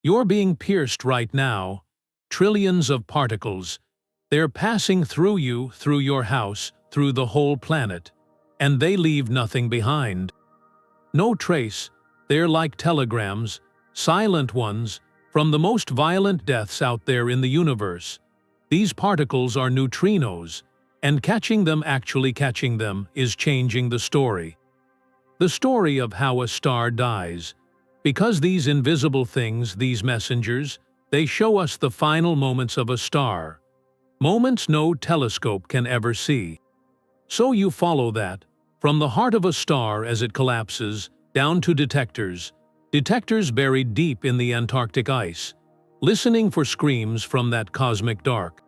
You're being pierced right now. Trillions of particles. They're passing through you, through your house, through the whole planet. And they leave nothing behind. No trace. They're like telegrams, silent ones, from the most violent deaths out there in the universe. These particles are neutrinos, and catching them, actually catching them, is changing the story. The story of how a star dies. Because these invisible things, these messengers, they show us the final moments of a star. Moments no telescope can ever see. So you follow that, from the heart of a star as it collapses, down to detectors. Detectors buried deep in the Antarctic ice, listening for screams from that cosmic dark.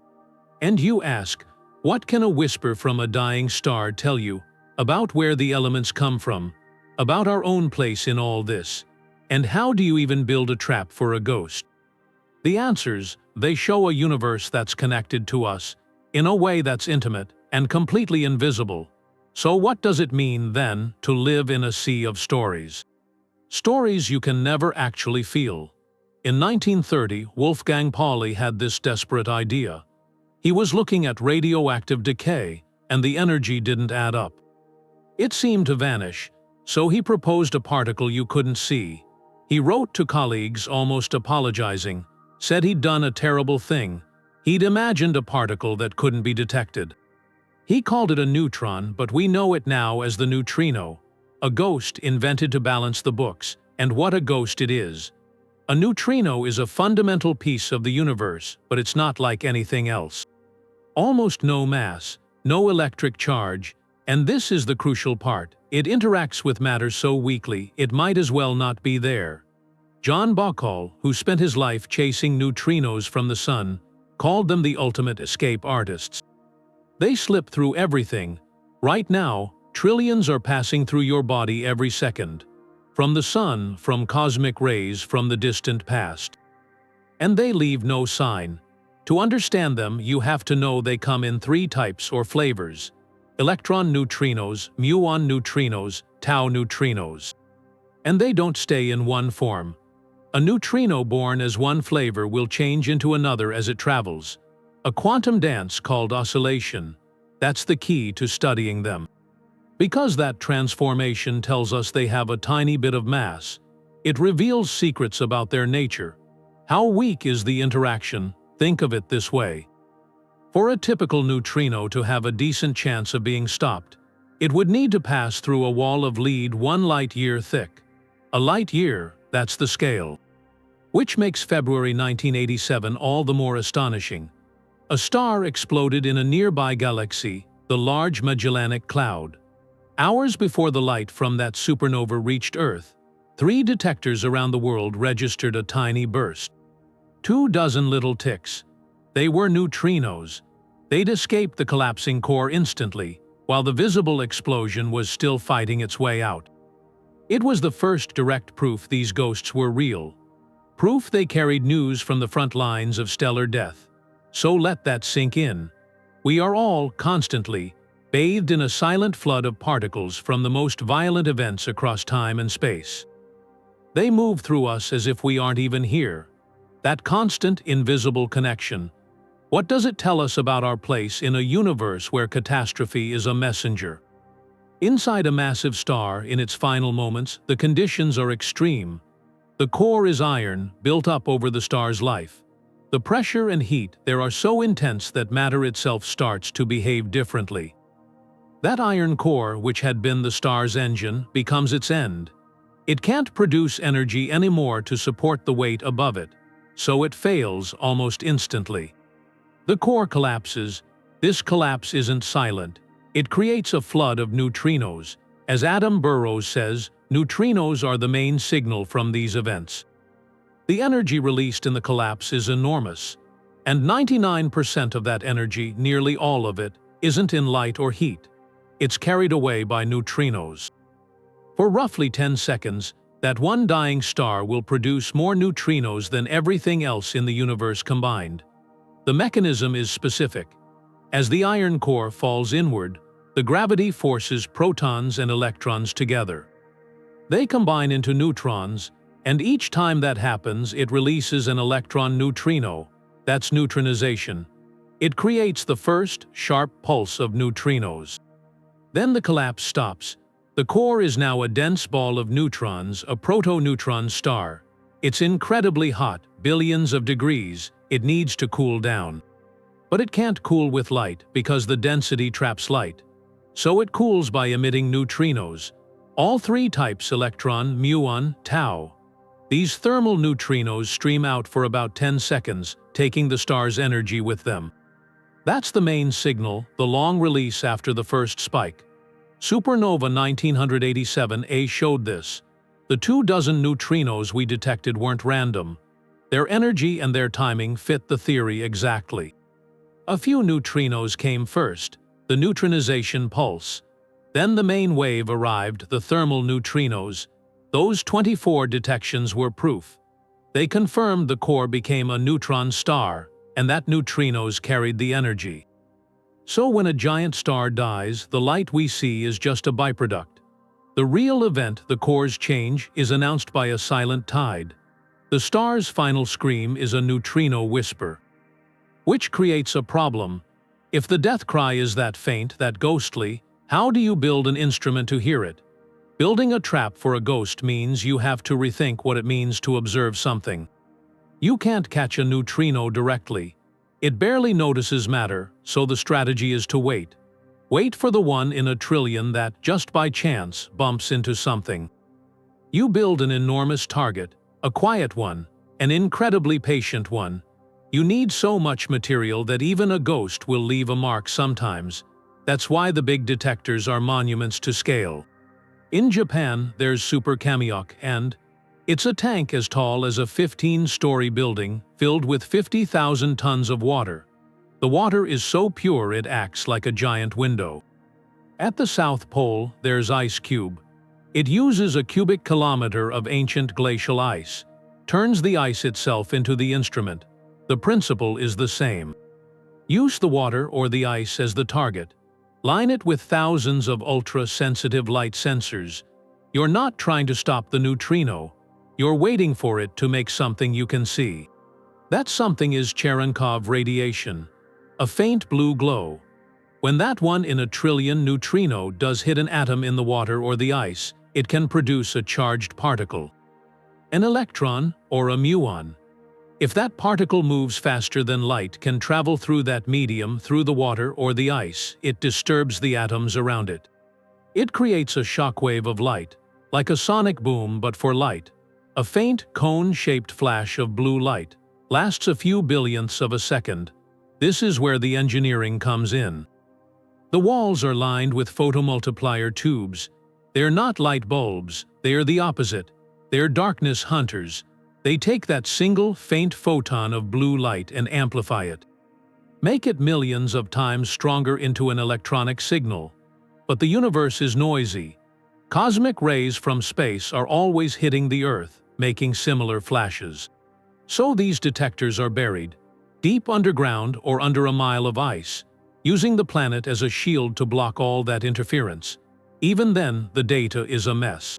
And you ask, what can a whisper from a dying star tell you about where the elements come from, about our own place in all this? And how do you even build a trap for a ghost? The answers, they show a universe that's connected to us, in a way that's intimate and completely invisible. So what does it mean, then, to live in a sea of stories? Stories you can never actually feel. In 1930, Wolfgang Pauli had this desperate idea. He was looking at radioactive decay, and the energy didn't add up. It seemed to vanish, so he proposed a particle you couldn't see. He wrote to colleagues, almost apologizing, said he'd done a terrible thing. He'd imagined a particle that couldn't be detected. He called it a neutron, but we know it now as the neutrino, a ghost invented to balance the books, and what a ghost it is. A neutrino is a fundamental piece of the universe, but it's not like anything else. Almost no mass, no electric charge, and this is the crucial part, it interacts with matter so weakly it might as well not be there. John Bockall, who spent his life chasing neutrinos from the sun, called them the ultimate escape artists. They slip through everything. Right now, trillions are passing through your body every second. From the sun, from cosmic rays from the distant past. And they leave no sign. To understand them, you have to know they come in 3 types or flavors: electron neutrinos, muon neutrinos, tau neutrinos. And they don't stay in one form. A neutrino born as one flavor will change into another as it travels. A quantum dance called oscillation. That's the key to studying them. Because that transformation tells us they have a tiny bit of mass, it reveals secrets about their nature. How weak is the interaction? Think of it this way. For a typical neutrino to have a decent chance of being stopped, it would need to pass through a wall of lead 1 light year thick. A light year, that's the scale. Which makes February 1987 all the more astonishing. A star exploded in a nearby galaxy, the Large Magellanic Cloud. Hours before the light from that supernova reached Earth, 3 detectors around the world registered a tiny burst. 24 little ticks. They were neutrinos. They'd escaped the collapsing core instantly, while the visible explosion was still fighting its way out. It was the first direct proof these ghosts were real. Proof they carried news from the front lines of stellar death. So let that sink in. We are all, constantly, bathed in a silent flood of particles from the most violent events across time and space. They move through us as if we aren't even here. That constant, invisible connection. What does it tell us about our place in a universe where catastrophe is a messenger? Inside a massive star, in its final moments, the conditions are extreme. The core is iron, built up over the star's life. The pressure and heat there are so intense that matter itself starts to behave differently. That iron core, which had been the star's engine, becomes its end. It can't produce energy anymore to support the weight above it, so it fails almost instantly. The core collapses. This collapse isn't silent. It creates a flood of neutrinos. As Adam Burrows says, neutrinos are the main signal from these events. The energy released in the collapse is enormous, and 99% of that energy, nearly all of it, isn't in light or heat. It's carried away by neutrinos. For roughly 10 seconds, that one dying star will produce more neutrinos than everything else in the universe combined. The mechanism is specific. As the iron core falls inward, the gravity forces protons and electrons together. They combine into neutrons, And each time that happens, it releases an electron neutrino. That's neutronization. It creates the first, sharp pulse of neutrinos. Then the collapse stops. The core is now a dense ball of neutrons, a proto-neutron star. It's incredibly hot, billions of degrees. It needs to cool down. But it can't cool with light because the density traps light. So it cools by emitting neutrinos. All three types: electron, muon, tau. These thermal neutrinos stream out for about 10 seconds, taking the star's energy with them. That's the main signal, the long release after the first spike. Supernova 1987A showed this. The 24 neutrinos we detected weren't random. Their energy and their timing fit the theory exactly. A few neutrinos came first, the Neutronization Pulse. Then the main wave arrived, the thermal neutrinos. Those 24 detections were proof. They confirmed the core became a neutron star, and that neutrinos carried the energy. So when a giant star dies, the light we see is just a byproduct. The real event, the core's change, is announced by a silent tide. The star's final scream is a neutrino whisper. Which creates a problem. If the death cry is that faint, that ghostly, how do you build an instrument to hear it? Building a trap for a ghost means you have to rethink what it means to observe something. You can't catch a neutrino directly. It barely notices matter, so the strategy is to wait. Wait for the 1 in a trillion that, just by chance, bumps into something. You build an enormous target, a quiet one, an incredibly patient one. You need so much material that even a ghost will leave a mark sometimes. That's why the big detectors are monuments to scale. In Japan, there's Super-Kamiokande and it's a tank as tall as a 15-story building filled with 50,000 tons of water. The water is so pure it acts like a giant window. At the South Pole, there's IceCube. It uses a cubic kilometer of ancient glacial ice, turns the ice itself into the instrument. The principle is the same. Use the water or the ice as the target. Line it with thousands of ultra-sensitive light sensors. You're not trying to stop the neutrino. You're waiting for it to make something you can see. That something is Cherenkov radiation, a faint blue glow. When that 1 in a trillion neutrino does hit an atom in the water or the ice, it can produce a charged particle. An electron or a muon. If that particle moves faster than light can travel through that medium, through the water or the ice, it disturbs the atoms around it. It creates a shockwave of light, like a sonic boom but for light. A faint, cone-shaped flash of blue light lasts a few billionths of a second. This is where the engineering comes in. The walls are lined with photomultiplier tubes. They're not light bulbs, they are the opposite. They're darkness hunters. They take that single, faint photon of blue light and amplify it. Make it millions of times stronger into an electronic signal. But the universe is noisy. Cosmic rays from space are always hitting the Earth, making similar flashes. So these detectors are buried, deep underground or under a mile of ice, using the planet as a shield to block all that interference. Even then, the data is a mess.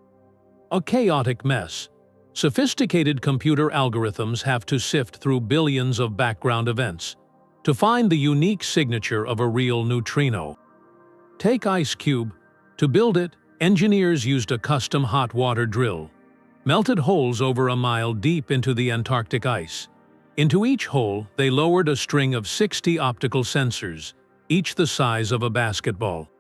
A chaotic mess. Sophisticated computer algorithms have to sift through billions of background events to find the unique signature of a real neutrino. Take IceCube. To build it, engineers used a custom hot water drill, melted holes over a mile deep into the Antarctic ice. Into each hole, they lowered a string of 60 optical sensors, each the size of a basketball.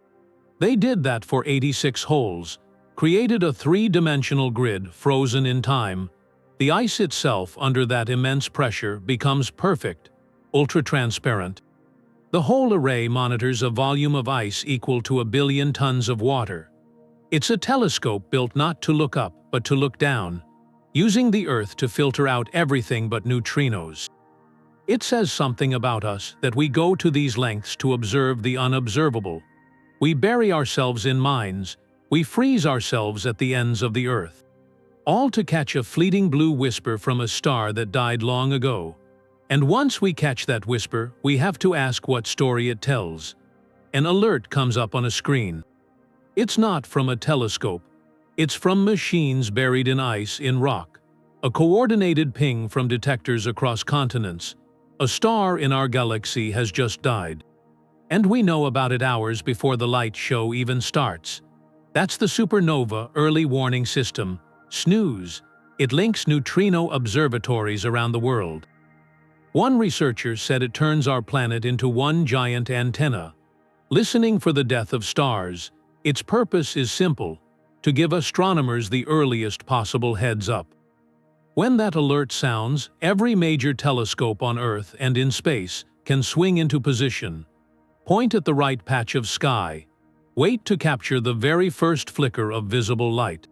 They did that for 86 holes, created a three-dimensional grid frozen in time. The ice itself, under that immense pressure, becomes perfect, ultra-transparent. The whole array monitors a volume of ice equal to 1 billion tons of water. It's a telescope built not to look up, but to look down, using the Earth to filter out everything but neutrinos. It says something about us that we go to these lengths to observe the unobservable. We bury ourselves in mines, we freeze ourselves at the ends of the Earth. All to catch a fleeting blue whisper from a star that died long ago. And once we catch that whisper, we have to ask what story it tells. An alert comes up on a screen. It's not from a telescope. It's from machines buried in ice, in rock. A coordinated ping from detectors across continents. A star in our galaxy has just died. And we know about it hours before the light show even starts. That's the Supernova Early Warning System, SNOOZE. It links neutrino observatories around the world. One researcher said it turns our planet into one giant antenna, listening for the death of stars. Its purpose is simple: to give astronomers the earliest possible heads up. When that alert sounds, every major telescope on Earth and in space can swing into position. Point at the right patch of sky. Wait to capture the very first flicker of visible light.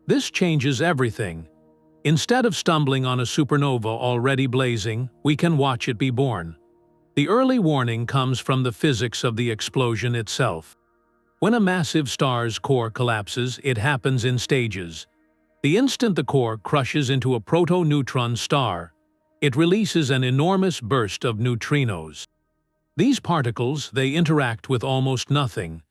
This changes everything. Instead of stumbling on a supernova already blazing, we can watch it be born. The early warning comes from the physics of the explosion itself. When a massive star's core collapses, it happens in stages. The instant the core crushes into a proto-neutron star, it releases an enormous burst of neutrinos. These particles, they interact with almost nothing.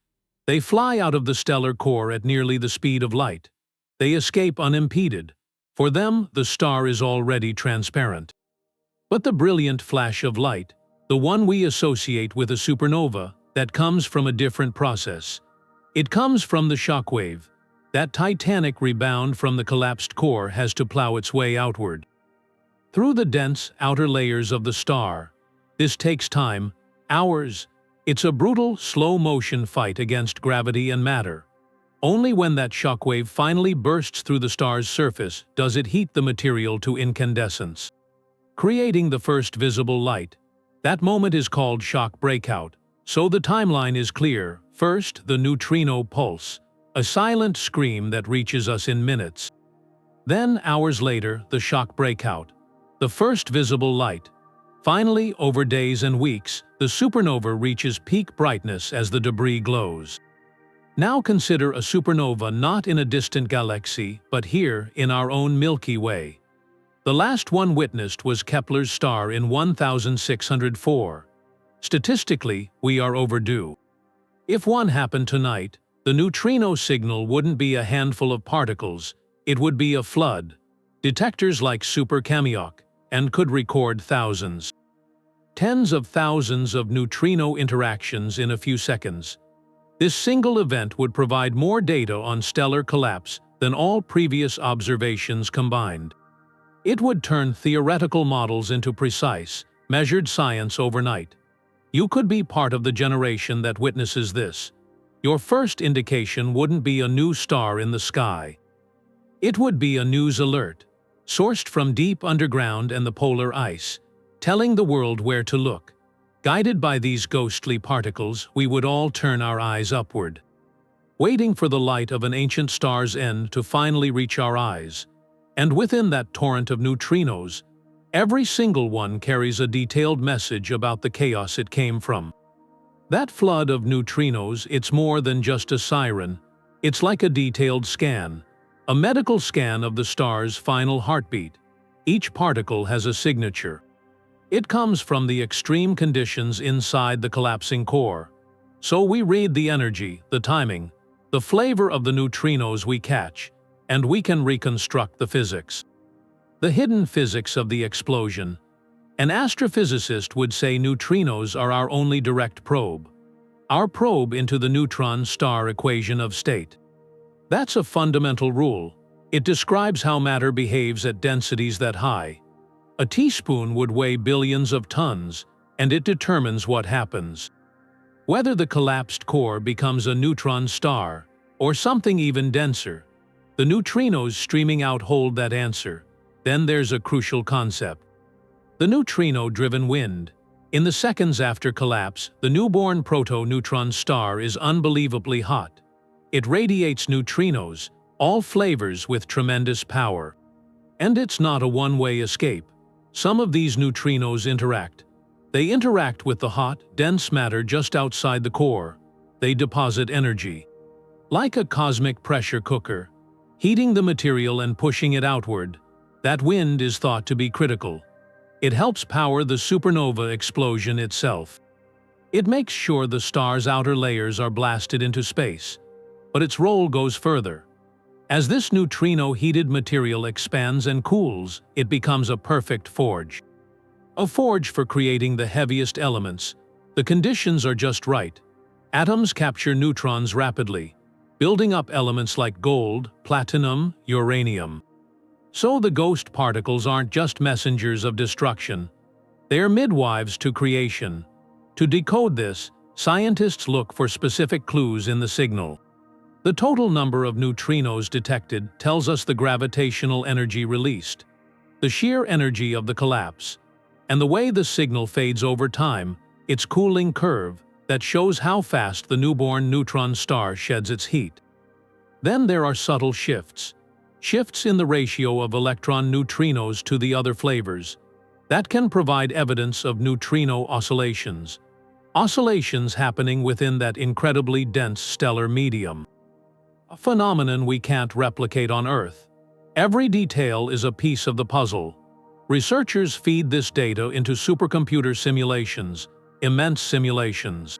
They fly out of the stellar core at nearly the speed of light. They escape unimpeded. For them, the star is already transparent. But the brilliant flash of light, the one we associate with a supernova, that comes from a different process. It comes from the shockwave. That titanic rebound from the collapsed core has to plow its way outward. Through the dense outer layers of the star. This takes time, hours. It's a brutal, slow-motion fight against gravity and matter. Only when that shockwave finally bursts through the star's surface does it heat the material to incandescence, creating the first visible light. That moment is called shock breakout. So the timeline is clear. First, the neutrino pulse, a silent scream that reaches us in minutes. Then, hours later, the shock breakout, the first visible light. Finally, over days and weeks, the supernova reaches peak brightness as the debris glows. Now consider a supernova not in a distant galaxy, but here in our own Milky Way. The last one witnessed was Kepler's star in 1604. Statistically, we are overdue. If one happened tonight, the neutrino signal wouldn't be a handful of particles, it would be a flood. Detectors like Super-Kamiokande and could record thousands. Tens of thousands of neutrino interactions in a few seconds. This single event would provide more data on stellar collapse than all previous observations combined. It would turn theoretical models into precise, measured science overnight. You could be part of the generation that witnesses this. Your first indication wouldn't be a new star in the sky. It would be a news alert, sourced from deep underground and the polar ice, telling the world where to look. Guided by these ghostly particles, we would all turn our eyes upward, waiting for the light of an ancient star's end to finally reach our eyes. And within that torrent of neutrinos, every single one carries a detailed message about the chaos it came from. That flood of neutrinos, it's more than just a siren. It's like a detailed scan, a medical scan of the star's final heartbeat. Each particle has a signature. It comes from the extreme conditions inside the collapsing core. So we read the energy, the timing, the flavor of the neutrinos we catch, and we can reconstruct the physics. The hidden physics of the explosion. An astrophysicist would say neutrinos are our only direct probe. Our probe into the neutron star equation of state. That's a fundamental rule. It describes how matter behaves at densities that high. A teaspoon would weigh billions of tons, and it determines what happens. Whether the collapsed core becomes a neutron star, or something even denser. The neutrinos streaming out hold that answer. Then there's a crucial concept. The neutrino-driven wind. In the seconds after collapse, the newborn proto-neutron star is unbelievably hot. It radiates neutrinos, all flavors with tremendous power. And it's not a one-way escape. Some of these neutrinos interact. They interact with the hot, dense matter just outside the core. They deposit energy. Like a cosmic pressure cooker, heating the material and pushing it outward. That wind is thought to be critical. It helps power the supernova explosion itself. It makes sure the star's outer layers are blasted into space. But its role goes further. As this neutrino-heated material expands and cools, it becomes a perfect forge. A forge for creating the heaviest elements. The conditions are just right. Atoms capture neutrons rapidly, building up elements like gold, platinum, uranium. So the ghost particles aren't just messengers of destruction. They're midwives to creation. To decode this, scientists look for specific clues in the signal. The total number of neutrinos detected tells us the gravitational energy released, the sheer energy of the collapse, and the way the signal fades over time, its cooling curve, that shows how fast the newborn neutron star sheds its heat. Then there are subtle shifts. Shifts in the ratio of electron neutrinos to the other flavors. That can provide evidence of neutrino oscillations. Oscillations happening within that incredibly dense stellar medium. A phenomenon we can't replicate on Earth. Every detail is a piece of the puzzle. Researchers feed this data into supercomputer simulations, immense simulations.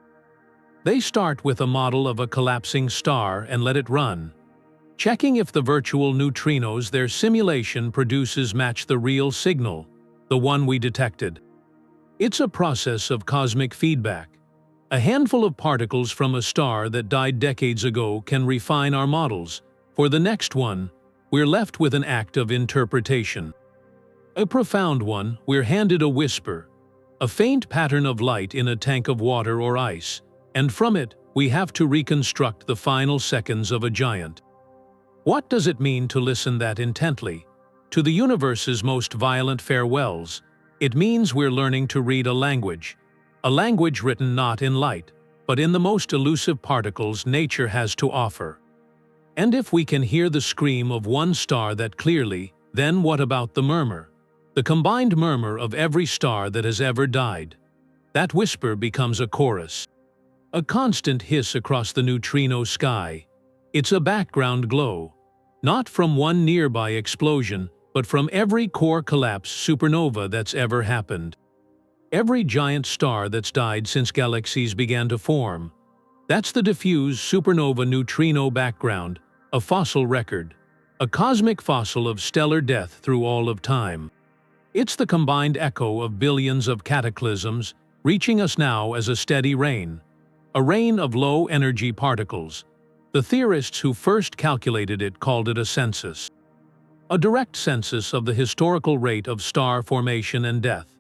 They start with a model of a collapsing star and let it run, checking if the virtual neutrinos their simulation produces match the real signal, the one we detected. It's a process of cosmic feedback. A handful of particles from a star that died decades ago can refine our models. For the next one, we're left with an act of interpretation. A profound one, we're handed a whisper, a faint pattern of light in a tank of water or ice, and from it, we have to reconstruct the final seconds of a giant. What does it mean to listen that intently? To the universe's most violent farewells, it means we're learning to read a language written not in light, but in the most elusive particles nature has to offer. And if we can hear the scream of one star that clearly, then what about the murmur? The combined murmur of every star that has ever died. That whisper becomes a chorus. A constant hiss across the neutrino sky. It's a background glow. Not from one nearby explosion, but from every core collapse supernova that's ever happened. Every giant star that's died since galaxies began to form. That's the diffuse supernova neutrino background, a fossil record. A cosmic fossil of stellar death through all of time. It's the combined echo of billions of cataclysms, reaching us now as a steady rain. A rain of low-energy particles. The theorists who first calculated it called it a census. A direct census of the historical rate of star formation and death.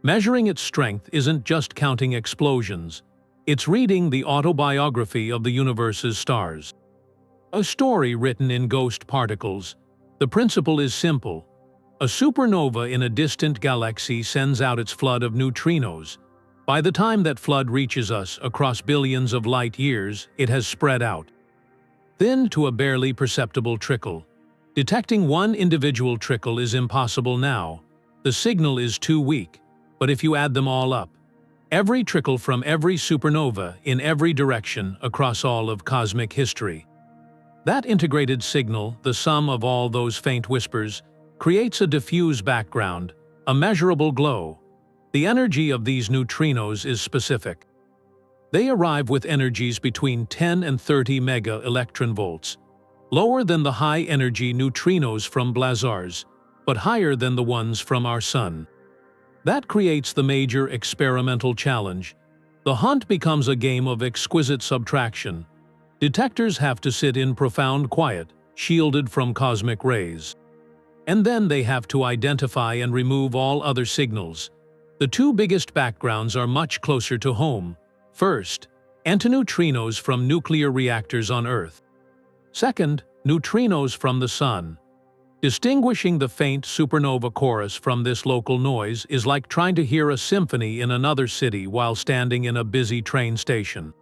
Measuring its strength isn't just counting explosions. It's reading the autobiography of the universe's stars. A story written in ghost particles. The principle is simple. A supernova in a distant galaxy sends out its flood of neutrinos. By the time that flood reaches us across billions of light years, it has spread out. Then to a barely perceptible trickle. Detecting one individual trickle is impossible now. The signal is too weak. But if you add them all up, every trickle from every supernova in every direction across all of cosmic history. That integrated signal, the sum of all those faint whispers, creates a diffuse background, a measurable glow. The energy of these neutrinos is specific. They arrive with energies between 10 and 30 mega-electronvolts, lower than the high-energy neutrinos from blazars, but higher than the ones from our Sun. That creates the major experimental challenge. The hunt becomes a game of exquisite subtraction. Detectors have to sit in profound quiet, shielded from cosmic rays. And then they have to identify and remove all other signals. The two biggest backgrounds are much closer to home. First, antineutrinos from nuclear reactors on Earth. Second, neutrinos from the Sun. Distinguishing the faint supernova chorus from this local noise is like trying to hear a symphony in another city while standing in a busy train station.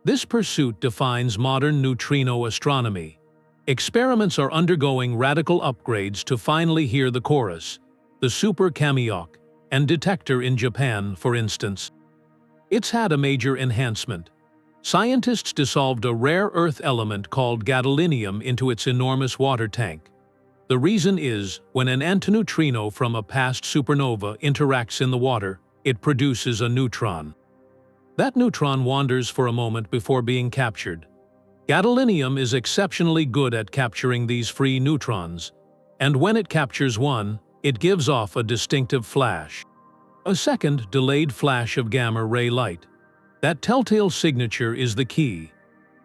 This pursuit defines modern neutrino astronomy. Experiments are undergoing radical upgrades to finally hear the chorus, the Super-Kamiokande and detector in Japan, for instance. It's had a major enhancement. Scientists dissolved a rare Earth element called gadolinium into its enormous water tank. The reason is, when an antineutrino from a past supernova interacts in the water, it produces a neutron. That neutron wanders for a moment before being captured. Gadolinium is exceptionally good at capturing these free neutrons, and when it captures one, it gives off a distinctive flash. A second, delayed flash of gamma-ray light. That telltale signature is the key.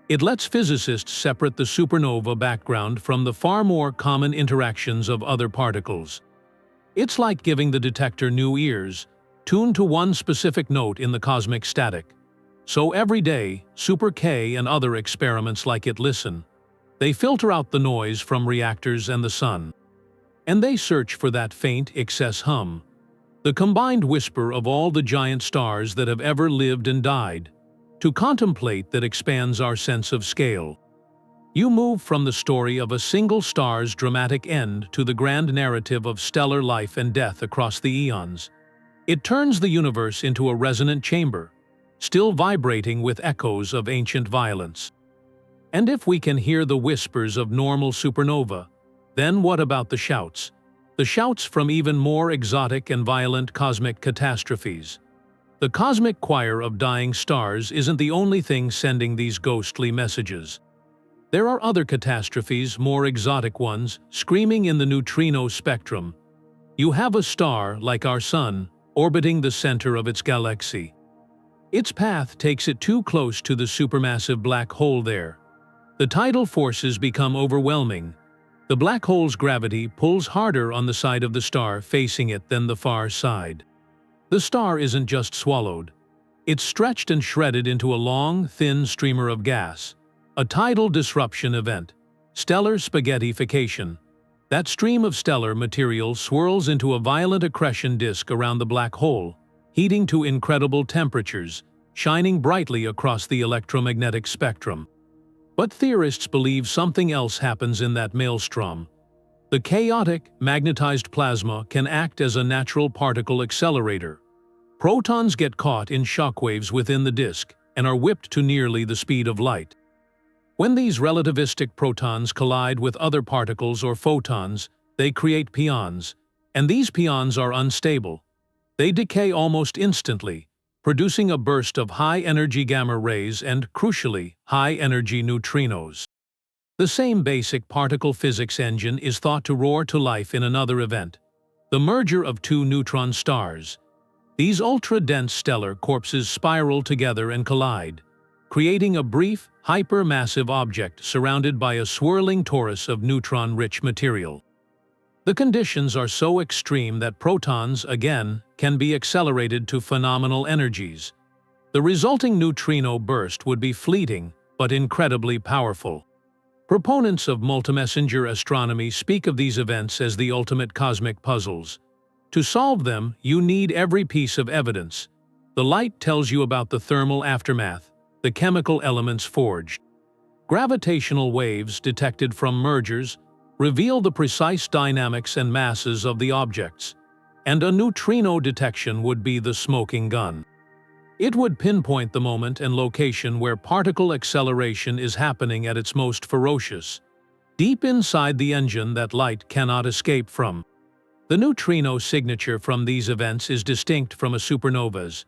It lets physicists separate the supernova background from the far more common interactions of other particles. It's like giving the detector new ears, tuned to one specific note in the cosmic static. So every day, Super-K and other experiments like it listen. They filter out the noise from reactors and the sun. And they search for that faint excess hum, the combined whisper of all the giant stars that have ever lived and died, to contemplate that expands our sense of scale. You move from the story of a single star's dramatic end to the grand narrative of stellar life and death across the eons. It turns the universe into a resonant chamber, still vibrating with echoes of ancient violence. And if we can hear the whispers of normal supernova, then what about the shouts? The shouts from even more exotic and violent cosmic catastrophes. The cosmic choir of dying stars isn't the only thing sending these ghostly messages. There are other catastrophes, more exotic ones, screaming in the neutrino spectrum. You have a star, like our Sun, orbiting the center of its galaxy. Its path takes it too close to the supermassive black hole there. The tidal forces become overwhelming. The black hole's gravity pulls harder on the side of the star facing it than the far side. The star isn't just swallowed. It's stretched and shredded into a long, thin streamer of gas. A tidal disruption event. Stellar spaghettification. That stream of stellar material swirls into a violent accretion disk around the black hole, heating to incredible temperatures, shining brightly across the electromagnetic spectrum. But theorists believe something else happens in that maelstrom. The chaotic, magnetized plasma can act as a natural particle accelerator. Protons get caught in shockwaves within the disk and are whipped to nearly the speed of light. When these relativistic protons collide with other particles or photons, they create pions, and these pions are unstable. They decay almost instantly, producing a burst of high-energy gamma rays and, crucially, high-energy neutrinos. The same basic particle physics engine is thought to roar to life in another event, the merger of two neutron stars. These ultra-dense stellar corpses spiral together and collide, creating a brief, hypermassive object surrounded by a swirling torus of neutron-rich material. The conditions are so extreme that protons, again, can be accelerated to phenomenal energies. The resulting neutrino burst would be fleeting, but incredibly powerful. Proponents of multimessenger astronomy speak of these events as the ultimate cosmic puzzles. To solve them, you need every piece of evidence. The light tells you about the thermal aftermath, the chemical elements forged. Gravitational waves detected from mergers reveal the precise dynamics and masses of the objects, and a neutrino detection would be the smoking gun. It would pinpoint the moment and location where particle acceleration is happening at its most ferocious, deep inside the engine that light cannot escape from. The neutrino signature from these events is distinct from a supernova's.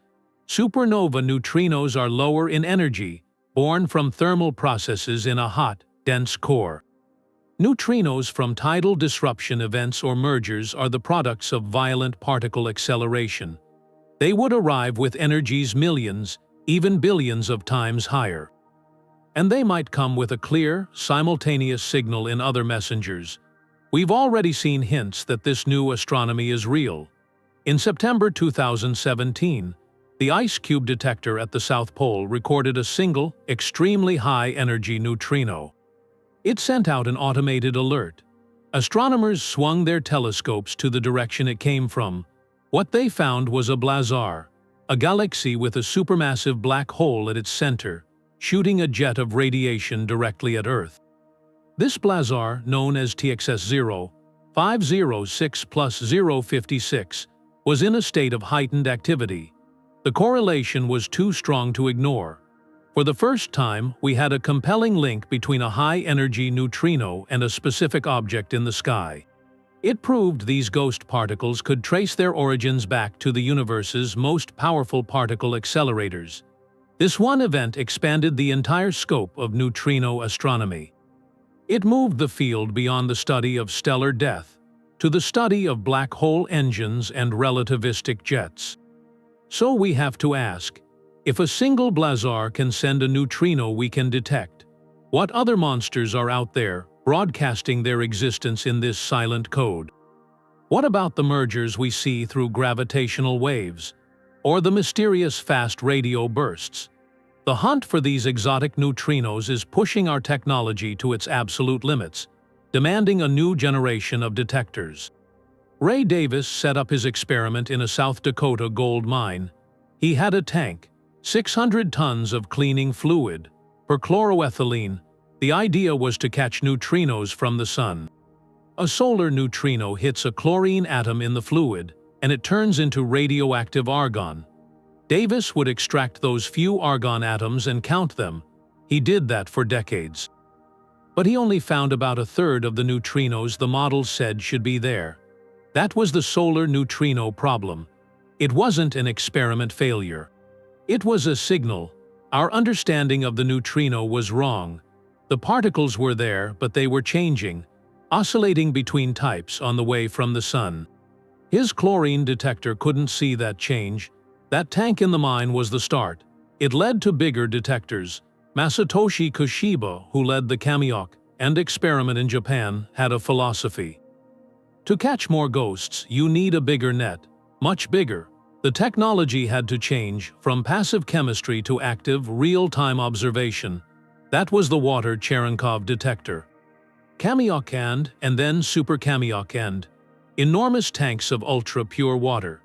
Supernova neutrinos are lower in energy, born from thermal processes in a hot, dense core. Neutrinos from tidal disruption events or mergers are the products of violent particle acceleration. They would arrive with energies millions, even billions of times higher. And they might come with a clear, simultaneous signal in other messengers. We've already seen hints that this new astronomy is real. In September 2017, the IceCube detector at the South Pole recorded a single, extremely high-energy neutrino. It sent out an automated alert. Astronomers swung their telescopes to the direction it came from. What they found was a blazar, a galaxy with a supermassive black hole at its center, shooting a jet of radiation directly at Earth. This blazar, known as TXS 0506 plus 056, was in a state of heightened activity. The correlation was too strong to ignore. For the first time, we had a compelling link between a high-energy neutrino and a specific object in the sky. It proved these ghost particles could trace their origins back to the universe's most powerful particle accelerators. This one event expanded the entire scope of neutrino astronomy. It moved the field beyond the study of stellar death to the study of black hole engines and relativistic jets. So we have to ask, if a single blazar can send a neutrino we can detect, what other monsters are out there broadcasting their existence in this silent code? What about the mergers we see through gravitational waves, or the mysterious fast radio bursts? The hunt for these exotic neutrinos is pushing our technology to its absolute limits, demanding a new generation of detectors. Ray Davis set up his experiment in a South Dakota gold mine. He had a tank, 600 tons of cleaning fluid, perchloroethylene. The idea was to catch neutrinos from the sun. A solar neutrino hits a chlorine atom in the fluid, and it turns into radioactive argon. Davis would extract those few argon atoms and count them. He did that for decades. But he only found about a third of the neutrinos the models said should be there. That was the solar neutrino problem. It wasn't an experiment failure. It was a signal. Our understanding of the neutrino was wrong. The particles were there, but they were changing, oscillating between types on the way from the sun. His chlorine detector couldn't see that change. That tank in the mine was the start. It led to bigger detectors. Masatoshi Koshiba, who led the Kamiokande experiment in Japan, had a philosophy. To catch more ghosts, you need a bigger net, much bigger. The technology had to change from passive chemistry to active, real-time observation. That was the water Cherenkov detector. Kamiokande and then Super-Kamiokande. Enormous tanks of ultra-pure water.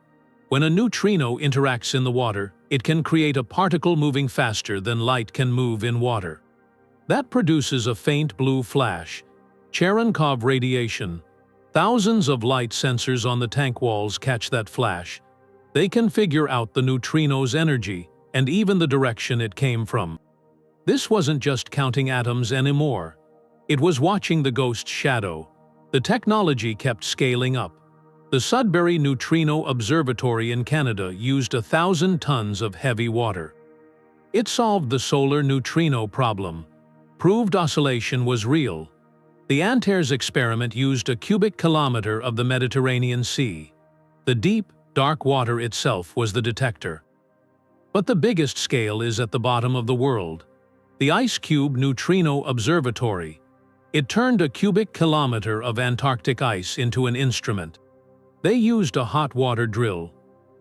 When a neutrino interacts in the water, it can create a particle moving faster than light can move in water. That produces a faint blue flash, Cherenkov radiation. Thousands of light sensors on the tank walls catch that flash. They can figure out the neutrino's energy and even the direction it came from. This wasn't just counting atoms anymore. It was watching the ghost shadow. The technology kept scaling up. The Sudbury Neutrino Observatory in Canada used 1,000 tons of heavy water. It solved the solar neutrino problem, proved oscillation was real. The Antares experiment used a cubic kilometer of the Mediterranean Sea. The deep, dark water itself was the detector. But the biggest scale is at the bottom of the world. The IceCube Neutrino Observatory. It turned a cubic kilometer of Antarctic ice into an instrument. They used a hot water drill,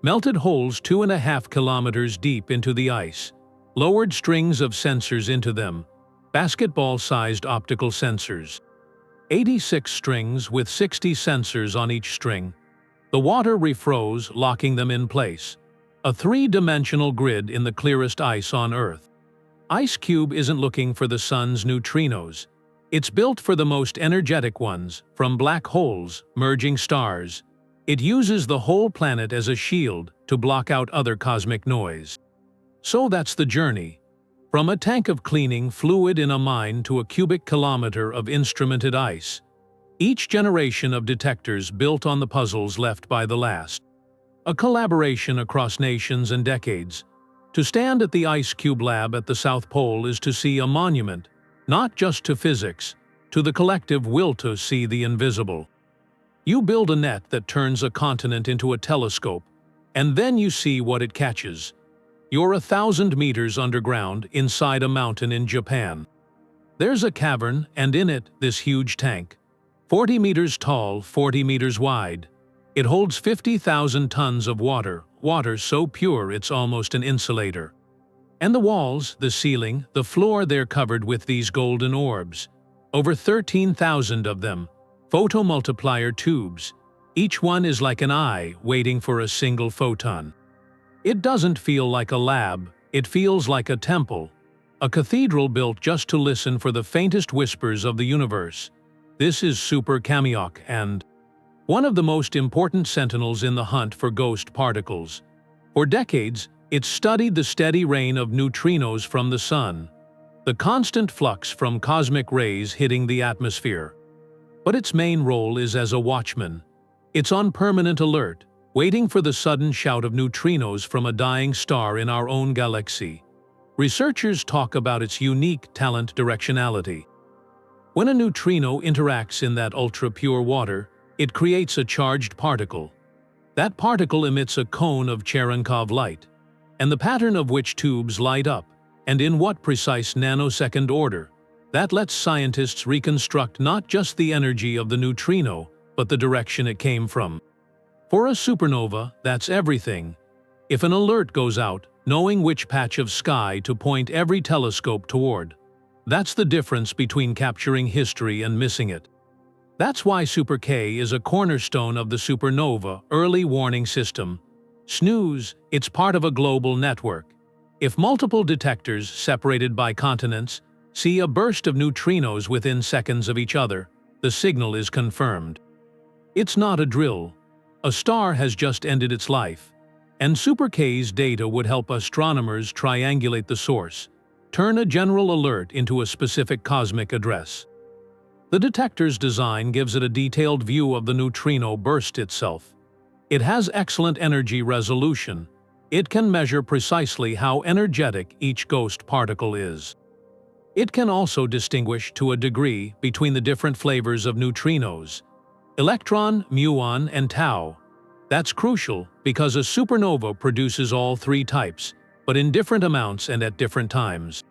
melted holes 2.5 kilometers deep into the ice, lowered strings of sensors into them, basketball-sized optical sensors. 86 strings with 60 sensors on each string. The water refroze, locking them in place. A three-dimensional grid in the clearest ice on Earth. IceCube isn't looking for the sun's neutrinos. It's built for the most energetic ones, from black holes, merging stars. It uses the whole planet as a shield to block out other cosmic noise. So that's the journey. From a tank of cleaning fluid in a mine to a cubic kilometer of instrumented ice. Each generation of detectors built on the puzzles left by the last. A collaboration across nations and decades. To stand at the IceCube lab at the South Pole is to see a monument, not just to physics, to the collective will to see the invisible. You build a net that turns a continent into a telescope, and then you see what it catches. You're 1,000 meters underground inside a mountain in Japan. There's a cavern, and in it, this huge tank. 40 meters tall, 40 meters wide. It holds 50,000 tons of water so pure it's almost an insulator. And the walls, the ceiling, the floor, they're covered with these golden orbs. Over 13,000 of them. Photomultiplier tubes. Each one is like an eye waiting for a single photon. It doesn't feel like a lab, it feels like a temple. A cathedral built just to listen for the faintest whispers of the universe. This is Super-Kamiokande and one of the most important sentinels in the hunt for ghost particles. For decades, it's studied the steady rain of neutrinos from the sun, the constant flux from cosmic rays hitting the atmosphere. But its main role is as a watchman. It's on permanent alert, waiting for the sudden shout of neutrinos from a dying star in our own galaxy. Researchers talk about its unique talent directionality. When a neutrino interacts in that ultra-pure water, it creates a charged particle. That particle emits a cone of Cherenkov light, and the pattern of which tubes light up, and in what precise nanosecond order. That lets scientists reconstruct not just the energy of the neutrino, but the direction it came from. For a supernova, that's everything. If an alert goes out, knowing which patch of sky to point every telescope toward. That's the difference between capturing history and missing it. That's why Super K is a cornerstone of the supernova early warning system. Snooze, it's part of a global network. If multiple detectors separated by continents see a burst of neutrinos within seconds of each other, the signal is confirmed. It's not a drill. A star has just ended its life, and Super K's data would help astronomers triangulate the source, turn a general alert into a specific cosmic address. The detector's design gives it a detailed view of the neutrino burst itself. It has excellent energy resolution. It can measure precisely how energetic each ghost particle is. It can also distinguish to a degree between the different flavors of neutrinos: electron, muon, and tau. That's crucial because a supernova produces all three types, but in different amounts and at different times.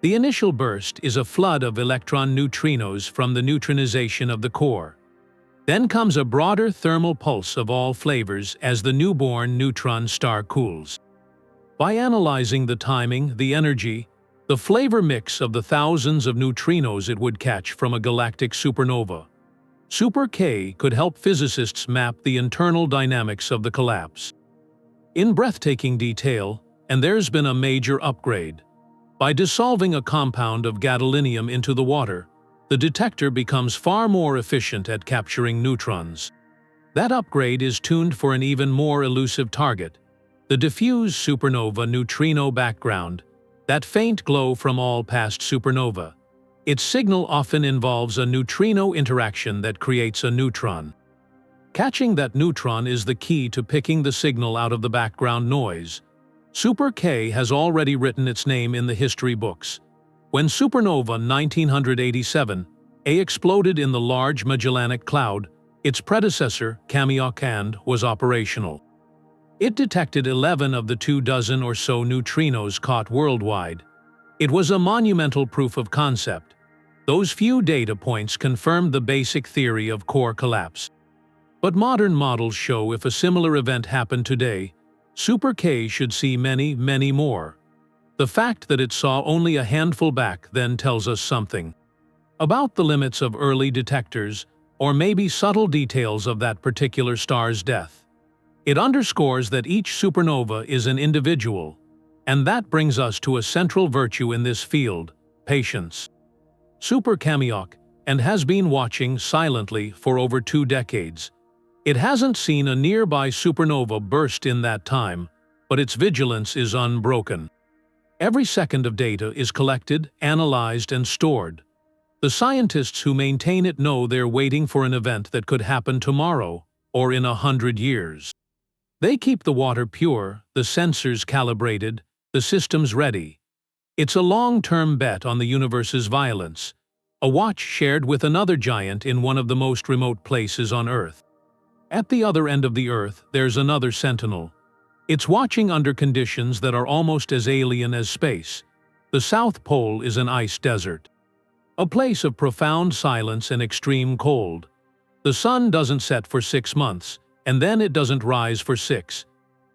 The initial burst is a flood of electron neutrinos from the neutronization of the core. Then comes a broader thermal pulse of all flavors as the newborn neutron star cools. By analyzing the timing, the energy, the flavor mix of the thousands of neutrinos it would catch from a galactic supernova, Super K could help physicists map the internal dynamics of the collapse. In breathtaking detail, and there's been a major upgrade. By dissolving a compound of gadolinium into the water, the detector becomes far more efficient at capturing neutrons. That upgrade is tuned for an even more elusive target: the diffuse supernova neutrino background, that faint glow from all past supernova. Its signal often involves a neutrino interaction that creates a neutron. Catching that neutron is the key to picking the signal out of the background noise. Super K has already written its name in the history books. When supernova 1987 A exploded in the Large Magellanic Cloud, its predecessor, Kamiokande, was operational. It detected 11 of the 24 or so neutrinos caught worldwide. It was a monumental proof of concept. Those few data points confirmed the basic theory of core collapse. But modern models show if a similar event happened today, Super K should see many, many more. The fact that it saw only a handful back then tells us something about the limits of early detectors, or maybe subtle details of that particular star's death. It underscores that each supernova is an individual, and that brings us to a central virtue in this field: patience. Super-Kamiokande has been watching silently for over 2 decades. It hasn't seen a nearby supernova burst in that time, but its vigilance is unbroken. Every second of data is collected, analyzed, and stored. The scientists who maintain it know they're waiting for an event that could happen tomorrow or in 100 years. They keep the water pure, the sensors calibrated, the systems ready. It's a long-term bet on the universe's violence, a watch shared with another giant in one of the most remote places on Earth. At the other end of the Earth, there's another Sentinel. It's watching under conditions that are almost as alien as space. The South Pole is an ice desert, a place of profound silence and extreme cold. The sun doesn't set for 6 months, and then it doesn't rise for 6.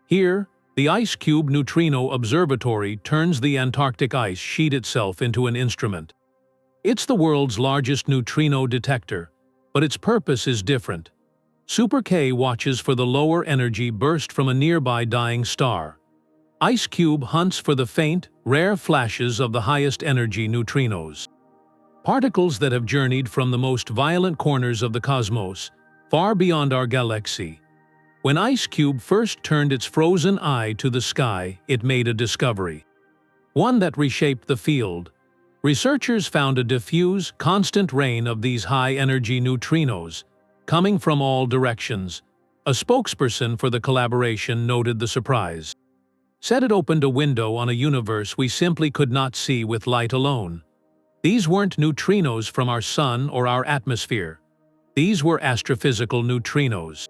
Here, the IceCube Neutrino Observatory turns the Antarctic ice sheet itself into an instrument. It's the world's largest neutrino detector, but its purpose is different. Super K watches for the lower energy burst from a nearby dying star. IceCube hunts for the faint, rare flashes of the highest energy neutrinos. Particles that have journeyed from the most violent corners of the cosmos, far beyond our galaxy. When IceCube first turned its frozen eye to the sky, it made a discovery. One that reshaped the field. Researchers found a diffuse, constant rain of these high-energy neutrinos, coming from all directions. A spokesperson for the collaboration noted the surprise. said it opened a window on a universe we simply could not see with light alone. These weren't neutrinos from our sun or our atmosphere. These were astrophysical neutrinos,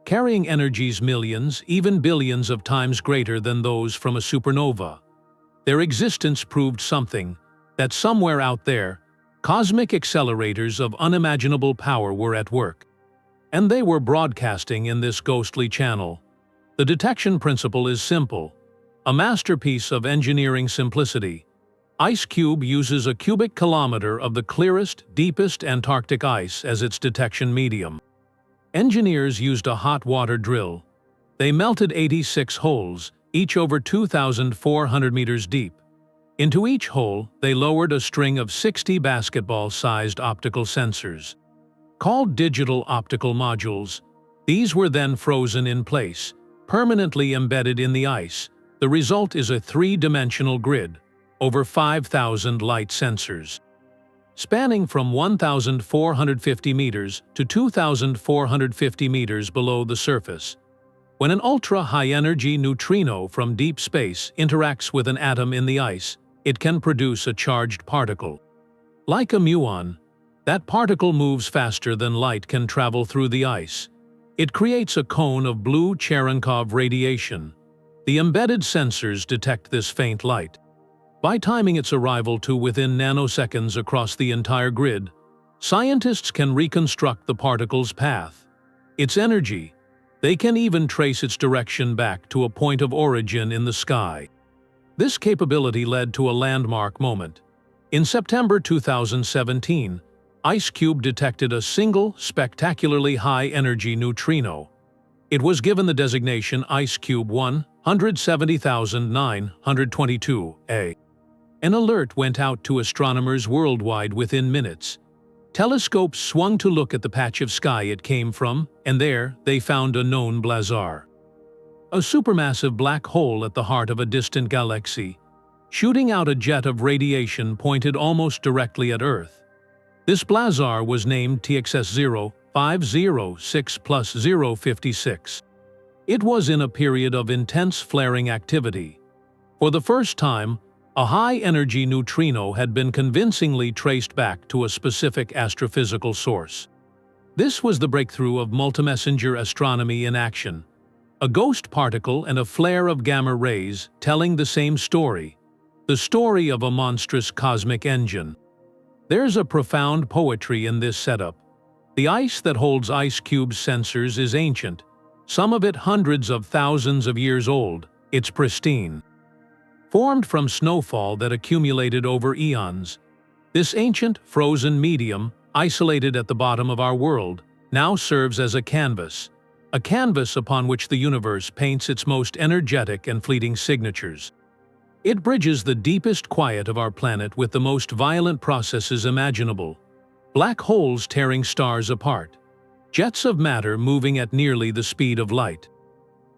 carrying energies millions, even billions of times greater than those from a supernova. Their existence proved something, that somewhere out there, cosmic accelerators of unimaginable power were at work. And they were broadcasting in this ghostly channel. The detection principle is simple, a masterpiece of engineering simplicity. IceCube uses a cubic kilometer of the clearest, deepest Antarctic ice as its detection medium. Engineers used a hot water drill. They melted 86 holes, each over 2,400 meters deep. Into each hole, they lowered a string of 60 basketball-sized optical sensors. Called digital optical modules, these were then frozen in place, permanently embedded in the ice. The result is a three-dimensional grid, over 5,000 light sensors, spanning from 1,450 meters to 2,450 meters below the surface. When an ultra-high-energy neutrino from deep space interacts with an atom in the ice, it can produce a charged particle. Like a muon, that particle moves faster than light can travel through the ice. It creates a cone of blue Cherenkov radiation. The embedded sensors detect this faint light. By timing its arrival to within nanoseconds across the entire grid, scientists can reconstruct the particle's path, its energy. They can even trace its direction back to a point of origin in the sky. This capability led to a landmark moment. In September 2017, IceCube detected a single, spectacularly high-energy neutrino. It was given the designation IceCube 170,922A. An alert went out to astronomers worldwide within minutes. Telescopes swung to look at the patch of sky it came from, and there they found a known blazar, a supermassive black hole at the heart of a distant galaxy, shooting out a jet of radiation pointed almost directly at Earth. This blazar was named TXS 0506+056. It was in a period of intense flaring activity. For the first time, a high-energy neutrino had been convincingly traced back to a specific astrophysical source. This was the breakthrough of multimessenger astronomy in action. A ghost particle and a flare of gamma rays telling the same story, the story of a monstrous cosmic engine. There's a profound poetry in this setup. The ice that holds IceCube's sensors is ancient, some of it hundreds of thousands of years old. It's pristine, formed from snowfall that accumulated over eons. This ancient, frozen medium, isolated at the bottom of our world, now serves as a canvas upon which the universe paints its most energetic and fleeting signatures. It bridges the deepest quiet of our planet with the most violent processes imaginable. Black holes tearing stars apart, jets of matter moving at nearly the speed of light,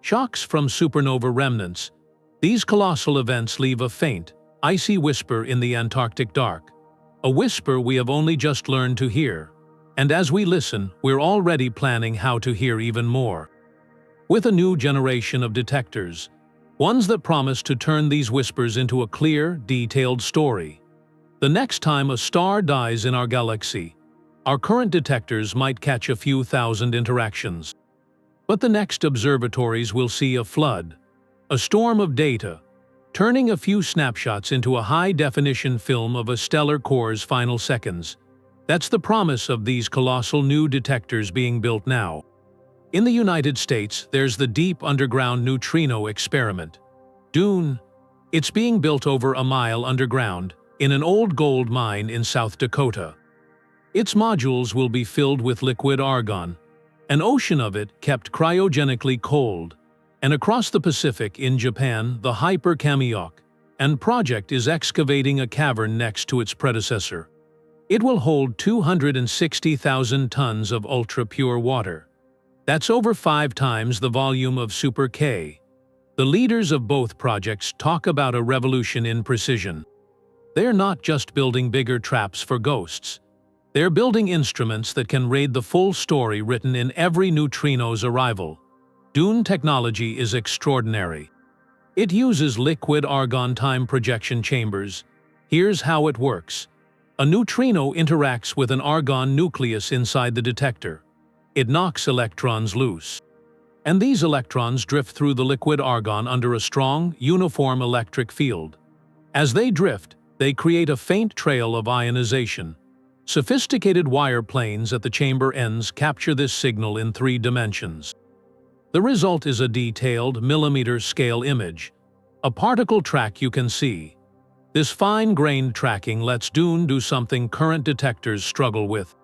shocks from supernova remnants. These colossal events leave a faint, icy whisper in the Antarctic dark, a whisper we have only just learned to hear. And as we listen, we're already planning how to hear even more. With a new generation of detectors, ones that promise to turn these whispers into a clear, detailed story. The next time a star dies in our galaxy, our current detectors might catch a few thousand interactions. But the next observatories will see a flood, a storm of data, turning a few snapshots into a high-definition film of a stellar core's final seconds. That's the promise of these colossal new detectors being built now. In the United States, there's the Deep Underground Neutrino Experiment, DUNE. It's being built over a mile underground, in an old gold mine in South Dakota. Its modules will be filled with liquid argon, an ocean of it kept cryogenically cold. And across the Pacific in Japan, the Super-Kamiokande project is excavating a cavern next to its predecessor. It will hold 260,000 tons of ultra-pure water. That's over 5 times the volume of Super-K. The leaders of both projects talk about a revolution in precision. They're not just building bigger traps for ghosts. They're building instruments that can read the full story written in every neutrino's arrival. DUNE technology is extraordinary. It uses liquid argon time projection chambers. Here's how it works. A neutrino interacts with an argon nucleus inside the detector. It knocks electrons loose. And these electrons drift through the liquid argon under a strong, uniform electric field. As they drift, they create a faint trail of ionization. Sophisticated wire planes at the chamber ends capture this signal in 3 dimensions. The result is a detailed, millimeter-scale image, a particle track you can see. This fine-grained tracking lets DUNE do something current detectors struggle with.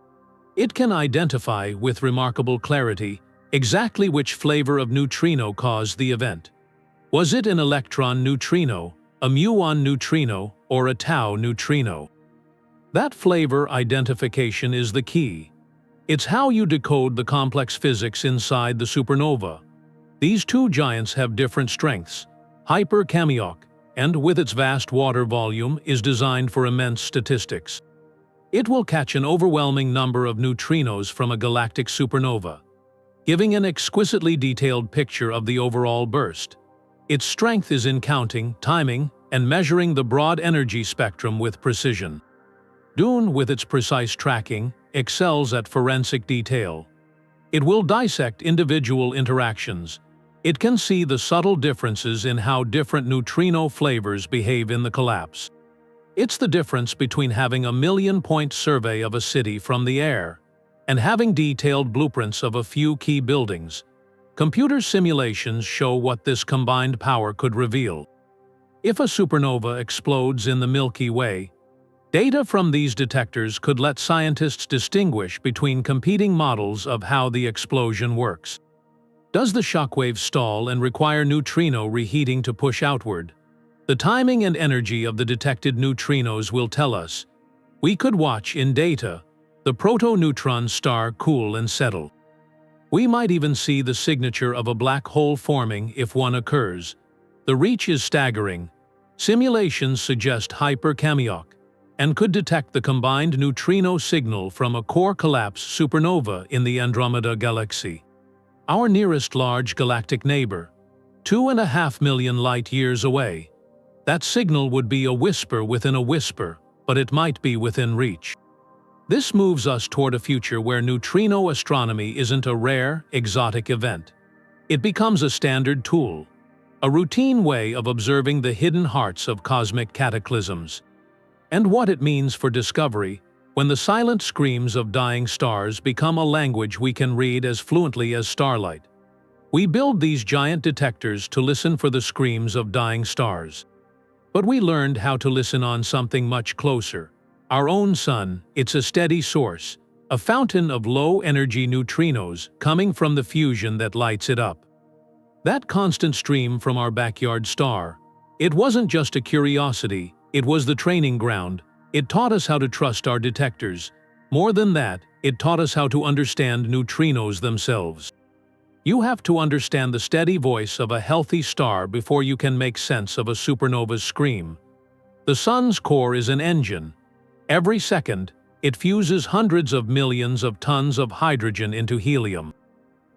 It can identify, with remarkable clarity, exactly which flavor of neutrino caused the event. Was it an electron neutrino, a muon neutrino, or a tau neutrino? That flavor identification is the key. It's how you decode the complex physics inside the supernova. These 2 giants have different strengths. Super-Kamiokande, and with its vast water volume, is designed for immense statistics. It will catch an overwhelming number of neutrinos from a galactic supernova, giving an exquisitely detailed picture of the overall burst. Its strength is in counting, timing, and measuring the broad energy spectrum with precision. DUNE, with its precise tracking, excels at forensic detail. It will dissect individual interactions. It can see the subtle differences in how different neutrino flavors behave in the collapse. It's the difference between having a million-point survey of a city from the air and having detailed blueprints of a few key buildings. Computer simulations show what this combined power could reveal. If a supernova explodes in the Milky Way, data from these detectors could let scientists distinguish between competing models of how the explosion works. Does the shockwave stall and require neutrino reheating to push outward? The timing and energy of the detected neutrinos will tell us. We could watch, in data, the proto-neutron star cool and settle. We might even see the signature of a black hole forming if one occurs. The reach is staggering. Simulations suggest Super-Kamiokande and could detect the combined neutrino signal from a core collapse supernova in the Andromeda galaxy. Our nearest large galactic neighbor, 2.5 million light-years away. That signal would be a whisper within a whisper, but it might be within reach. This moves us toward a future where neutrino astronomy isn't a rare, exotic event. It becomes a standard tool, a routine way of observing the hidden hearts of cosmic cataclysms. And what it means for discovery, when the silent screams of dying stars become a language we can read as fluently as starlight. We build these giant detectors to listen for the screams of dying stars. But we learned how to listen on something much closer. Our own sun. It's a steady source, a fountain of low-energy neutrinos coming from the fusion that lights it up. That constant stream from our backyard star, it wasn't just a curiosity, it was the training ground. It taught us how to trust our detectors. More than that, it taught us how to understand neutrinos themselves. You have to understand the steady voice of a healthy star before you can make sense of a supernova's scream. The sun's core is an engine. Every second, it fuses hundreds of millions of tons of hydrogen into helium.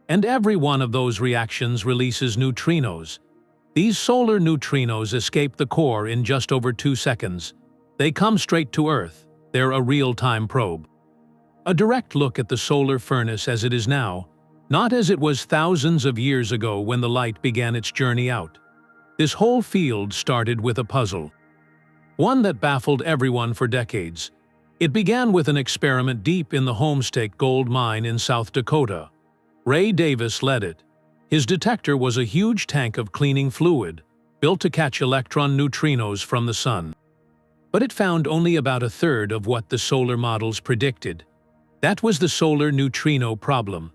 And every one of those reactions releases neutrinos. These solar neutrinos escape the core in just over 2 seconds. They come straight to Earth. They're a real-time probe. A direct look at the solar furnace as it is now, not as it was thousands of years ago when the light began its journey out. This whole field started with a puzzle. One that baffled everyone for decades. It began with an experiment deep in the Homestake gold mine in South Dakota. Ray Davis led it. His detector was a huge tank of cleaning fluid, built to catch electron neutrinos from the sun. But it found only about a third of what the solar models predicted. That was the solar neutrino problem.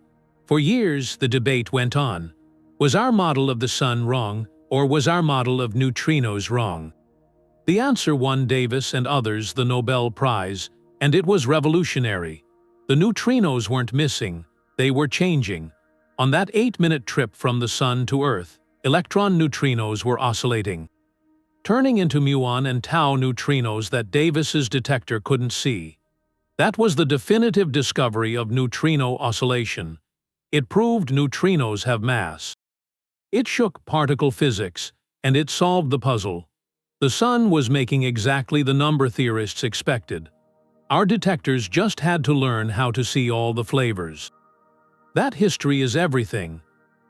For years, the debate went on. Was our model of the sun wrong, or was our model of neutrinos wrong? The answer won Davis and others the Nobel Prize, and it was revolutionary. The neutrinos weren't missing, they were changing. On that 8-minute trip from the sun to Earth, electron neutrinos were oscillating, turning into muon and tau neutrinos that Davis's detector couldn't see. That was the definitive discovery of neutrino oscillation. It proved neutrinos have mass. It shook particle physics, And it solved the puzzle. The Sun was making exactly the number theorists expected. Our detectors just had to learn how to see all the flavors. That history is everything.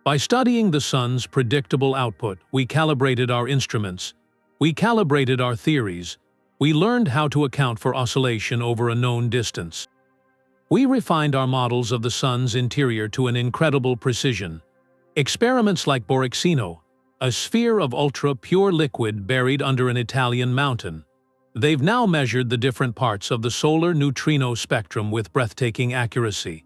By studying the Sun's predictable output, we calibrated our instruments, we calibrated our theories, we learned how to account for oscillation over a known distance. We refined our models of the Sun's interior to an incredible precision. Experiments like Borexino, a sphere of ultra-pure liquid buried under an Italian mountain. They've now measured the different parts of the solar neutrino spectrum with breathtaking accuracy.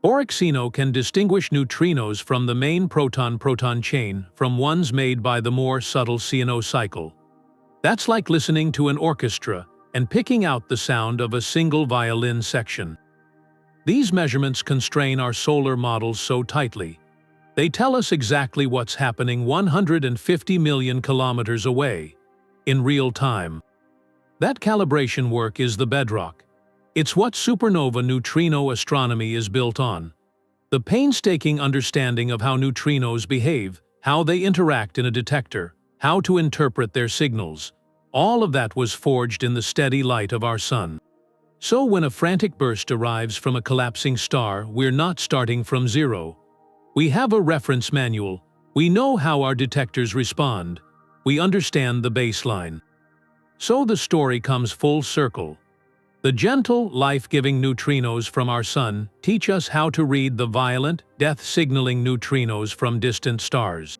Borexino can distinguish neutrinos from the main proton-proton chain from ones made by the more subtle CNO cycle. That's like listening to an orchestra and picking out the sound of a single violin section. These measurements constrain our solar models so tightly. They tell us exactly what's happening 150 million kilometers away, in real time. That calibration work is the bedrock. It's what supernova neutrino astronomy is built on. The painstaking understanding of how neutrinos behave, how they interact in a detector, how to interpret their signals. All of that was forged in the steady light of our Sun. So when a frantic burst arrives from a collapsing star, we're not starting from zero. We have a reference manual. We know how our detectors respond. We understand the baseline. So the story comes full circle. The gentle, life-giving neutrinos from our Sun teach us how to read the violent, death-signaling neutrinos from distant stars.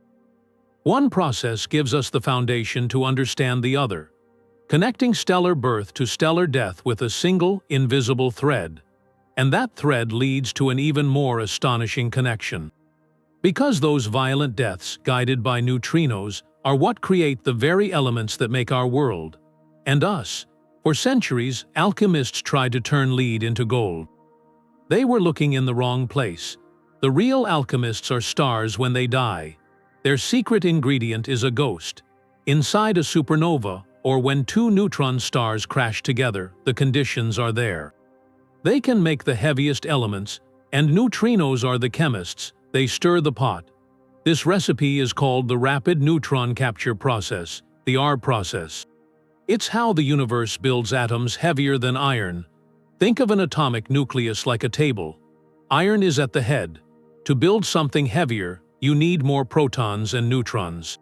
One process gives us the foundation to understand the other, connecting stellar birth to stellar death with a single, invisible thread. And that thread leads to an even more astonishing connection. Because those violent deaths, guided by neutrinos, are what create the very elements that make our world, and us. For centuries, alchemists tried to turn lead into gold. They were looking in the wrong place. The real alchemists are stars when they die. Their secret ingredient is a ghost. Inside a supernova, or when two neutron stars crash together, the conditions are there. They can make the heaviest elements, and neutrinos are the chemists. They stir the pot. This recipe is called the rapid neutron capture process, the R process. It's how the universe builds atoms heavier than iron. Think of an atomic nucleus like a table. Iron is at the head. To build something heavier, you need more protons and neutrons.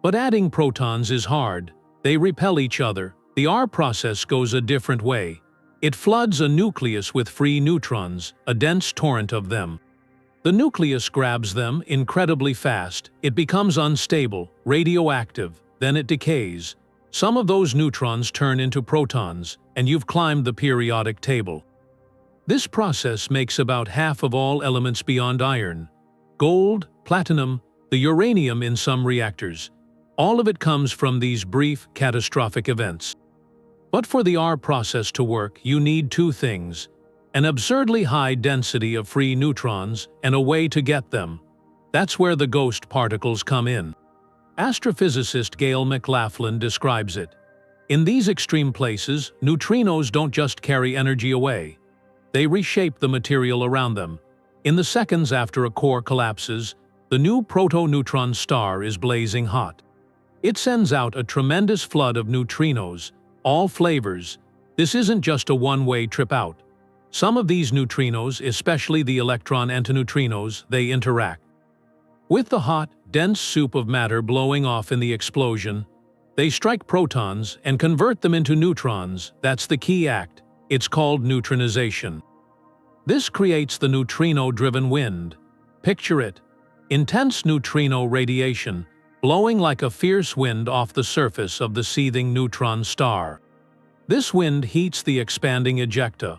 But adding protons is hard. They repel each other. The R process goes a different way. It floods a nucleus with free neutrons, a dense torrent of them. The nucleus grabs them incredibly fast. It becomes unstable, radioactive, then it decays. Some of those neutrons turn into protons, and you've climbed the periodic table. This process makes about half of all elements beyond iron. Gold, platinum, the uranium in some reactors. All of it comes from these brief, catastrophic events. But for the R process to work, you need two things: an absurdly high density of free neutrons and a way to get them. That's where the ghost particles come in. Astrophysicist Gail McLaughlin describes it. In these extreme places, neutrinos don't just carry energy away. They reshape the material around them. In the seconds after a core collapses, the new proto-neutron star is blazing hot. It sends out a tremendous flood of neutrinos, all flavors. This isn't just a one-way trip out. Some of these neutrinos, especially the electron antineutrinos, they interact. With the hot, dense soup of matter blowing off in the explosion, they strike protons and convert them into neutrons. That's the key act. It's called neutronization. This creates the neutrino-driven wind. Picture it. Intense neutrino radiation, blowing like a fierce wind off the surface of the seething neutron star. This wind heats the expanding ejecta,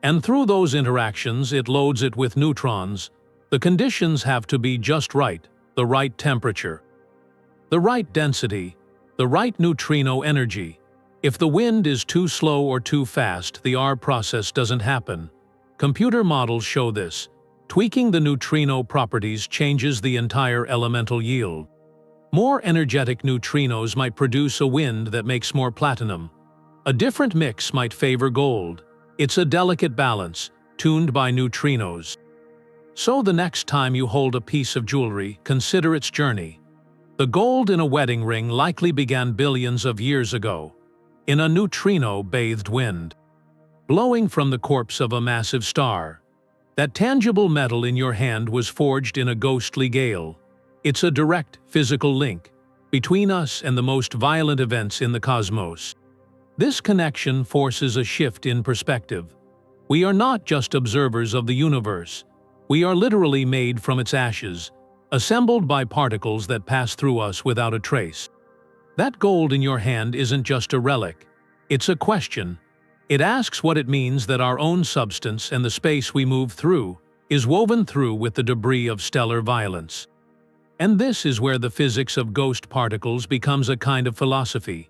and through those interactions it loads it with neutrons. The conditions have to be just right, the right temperature, the right density, the right neutrino energy. If the wind is too slow or too fast, the R process doesn't happen. Computer models show this. Tweaking the neutrino properties changes the entire elemental yield. More energetic neutrinos might produce a wind that makes more platinum. A different mix might favor gold. It's a delicate balance, tuned by neutrinos. So the next time you hold a piece of jewelry, consider its journey. The gold in a wedding ring likely began billions of years ago, in a neutrino-bathed wind, blowing from the corpse of a massive star. That tangible metal in your hand was forged in a ghostly gale. It's a direct, physical link between us and the most violent events in the cosmos. This connection forces a shift in perspective. We are not just observers of the universe. We are literally made from its ashes, assembled by particles that pass through us without a trace. That gold in your hand isn't just a relic. It's a question. It asks what it means that our own substance and the space we move through is woven through with the debris of stellar violence. And this is where the physics of ghost particles becomes a kind of philosophy.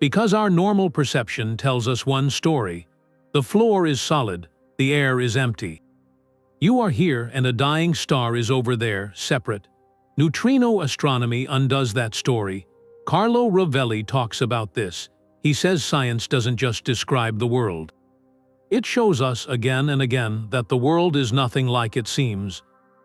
Because our normal perception tells us one story. The floor is solid, the air is empty. You are here and a dying star is over there, separate. Neutrino astronomy undoes that story. Carlo Rovelli talks about this. He says science doesn't just describe the world. It shows us again and again that the world is nothing like it seems.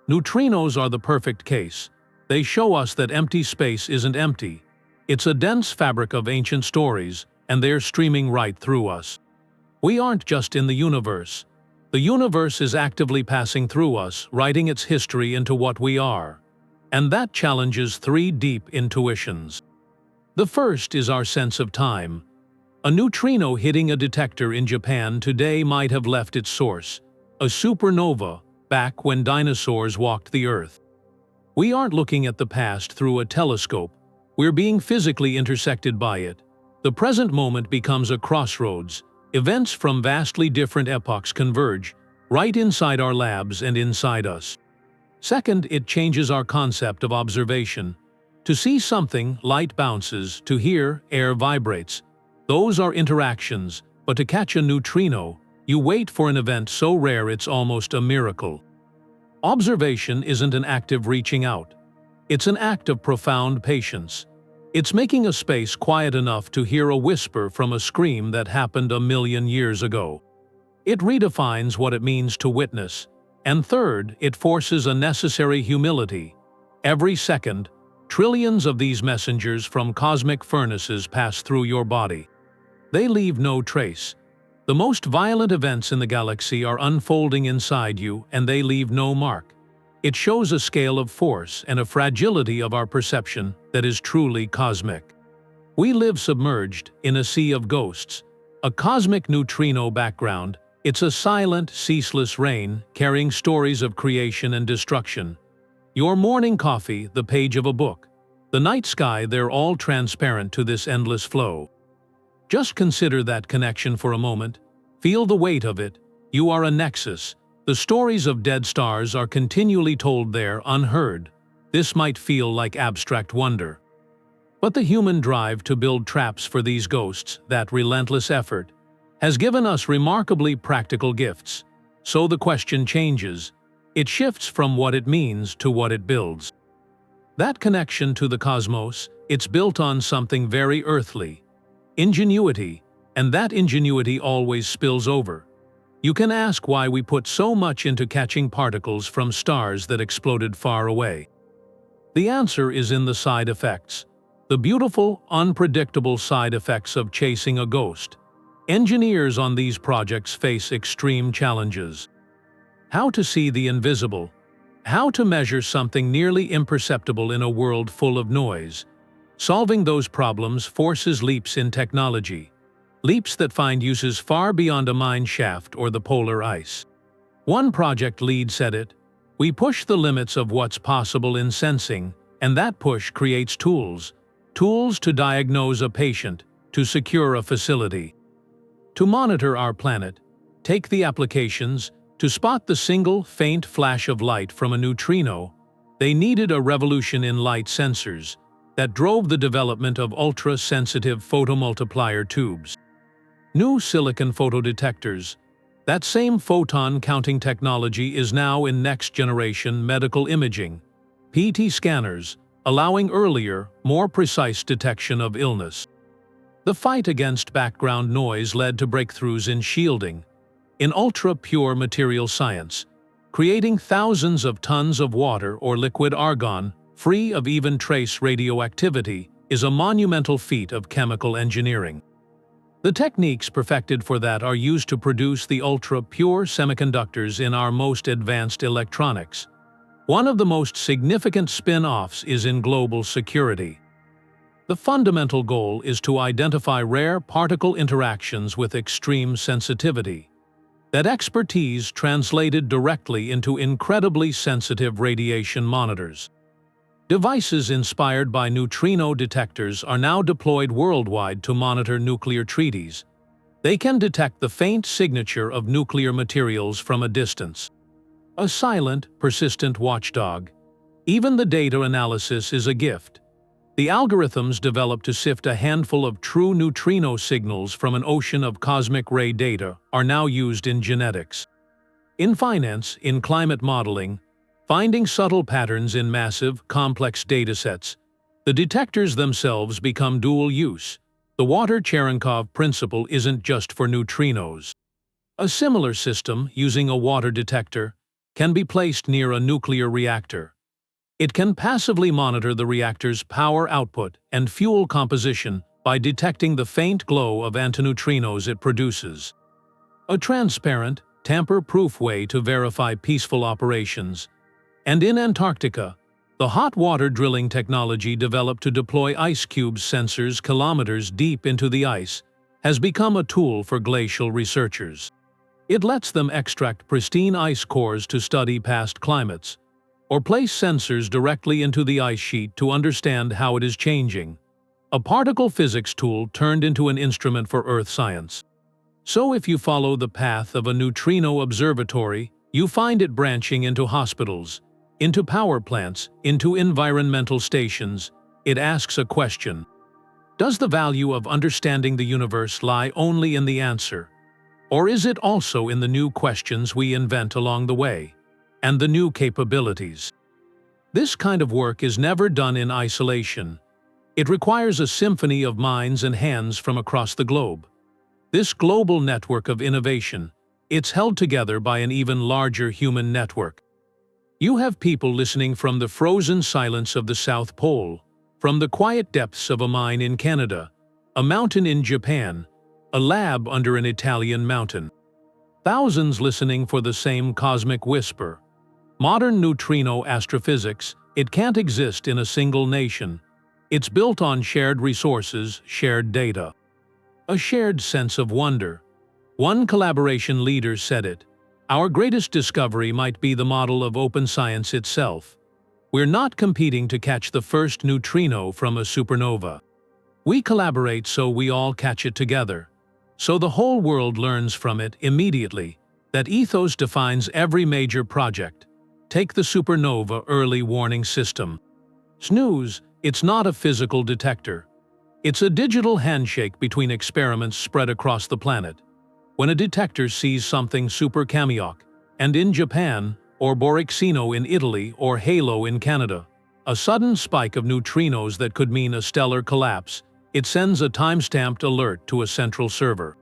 Neutrinos are the perfect case. They show us that empty space isn't empty. It's a dense fabric of ancient stories, and they're streaming right through us. We aren't just in the universe. The universe is actively passing through us, writing its history into what we are. And that challenges three deep intuitions. The first is our sense of time. A neutrino hitting a detector in Japan today might have left its source, a supernova, back when dinosaurs walked the Earth. We aren't looking at the past through a telescope. We're being physically intersected by it. The present moment becomes a crossroads. Events from vastly different epochs converge, right inside our labs and inside us. Second, it changes our concept of observation. To see something, light bounces. To hear, air vibrates. Those are interactions, but to catch a neutrino, you wait for an event so rare it's almost a miracle. Observation isn't an act of reaching out. It's an act of profound patience. It's making a space quiet enough to hear a whisper from a scream that happened a million years ago. It redefines what it means to witness. And third, it forces a necessary humility. Every second, trillions of these messengers from cosmic furnaces pass through your body. They leave no trace. The most violent events in the galaxy are unfolding inside you, and they leave no mark. It shows a scale of force and a fragility of our perception that is truly cosmic. We live submerged in a sea of ghosts. A cosmic neutrino background, it's a silent, ceaseless rain carrying stories of creation and destruction. Your morning coffee, the page of a book. The night sky, they're all transparent to this endless flow. Just consider that connection for a moment. Feel the weight of it. You are a nexus. The stories of dead stars are continually told there, unheard. This might feel like abstract wonder. But the human drive to build traps for these ghosts, that relentless effort, has given us remarkably practical gifts. So the question changes. It shifts from what it means to what it builds. That connection to the cosmos, it's built on something very earthly. Ingenuity, and that ingenuity always spills over. You can ask why we put so much into catching particles from stars that exploded far away. The answer is in the side effects. The beautiful, unpredictable side effects of chasing a ghost. Engineers on these projects face extreme challenges. How to see the invisible. How to measure something nearly imperceptible in a world full of noise. Solving those problems forces leaps in technology. Leaps that find uses far beyond a mine shaft or the polar ice. One project lead said it, "We push the limits of what's possible in sensing, and that push creates tools. Tools to diagnose a patient, to secure a facility. To monitor our planet. Take the applications. To spot the single, faint flash of light from a neutrino, they needed a revolution in light sensors that drove the development of ultra-sensitive photomultiplier tubes. New silicon photodetectors. That same photon-counting technology is now in next-generation medical imaging, PET scanners, allowing earlier, more precise detection of illness. The fight against background noise led to breakthroughs in shielding, in ultra-pure material science, creating thousands of tons of water or liquid argon free of even trace radioactivity, is a monumental feat of chemical engineering. The techniques perfected for that are used to produce the ultra-pure semiconductors in our most advanced electronics. One of the most significant spin-offs is in global security. The fundamental goal is to identify rare particle interactions with extreme sensitivity. That expertise translated directly into incredibly sensitive radiation monitors. Devices inspired by neutrino detectors are now deployed worldwide to monitor nuclear treaties. They can detect the faint signature of nuclear materials from a distance. A silent, persistent watchdog. Even the data analysis is a gift. The algorithms developed to sift a handful of true neutrino signals from an ocean of cosmic ray data are now used in genetics. In finance, in climate modeling, finding subtle patterns in massive, complex datasets, the detectors themselves become dual-use. The water Cherenkov principle isn't just for neutrinos. A similar system, using a water detector, can be placed near a nuclear reactor. It can passively monitor the reactor's power output and fuel composition by detecting the faint glow of antineutrinos it produces. A transparent, tamper-proof way to verify peaceful operations. And in Antarctica, the hot water drilling technology developed to deploy IceCube sensors kilometers deep into the ice has become a tool for glacial researchers. It lets them extract pristine ice cores to study past climates, or place sensors directly into the ice sheet to understand how it is changing. A particle physics tool turned into an instrument for Earth science. So if you follow the path of a neutrino observatory, you find it branching into hospitals, into power plants, into environmental stations. It asks a question. Does the value of understanding the universe lie only in the answer? Or is it also in the new questions we invent along the way? And the new capabilities? This kind of work is never done in isolation. It requires a symphony of minds and hands from across the globe. This global network of innovation, it's held together by an even larger human network. You have people listening from the frozen silence of the South Pole, from the quiet depths of a mine in Canada, a mountain in Japan, a lab under an Italian mountain. Thousands listening for the same cosmic whisper. Modern neutrino astrophysics, it can't exist in a single nation. It's built on shared resources, shared data. A shared sense of wonder. One collaboration leader said it. Our greatest discovery might be the model of open science itself. We're not competing to catch the first neutrino from a supernova. We collaborate so we all catch it together. So the whole world learns from it immediately. That ethos defines every major project. Take the supernova early warning system. SNOOZE, it's not a physical detector. It's a digital handshake between experiments spread across the planet. When a detector sees something Super-Kamiokande and in Japan, or Borexino in Italy, or HALO in Canada, a sudden spike of neutrinos that could mean a stellar collapse, it sends a time-stamped alert to a central server.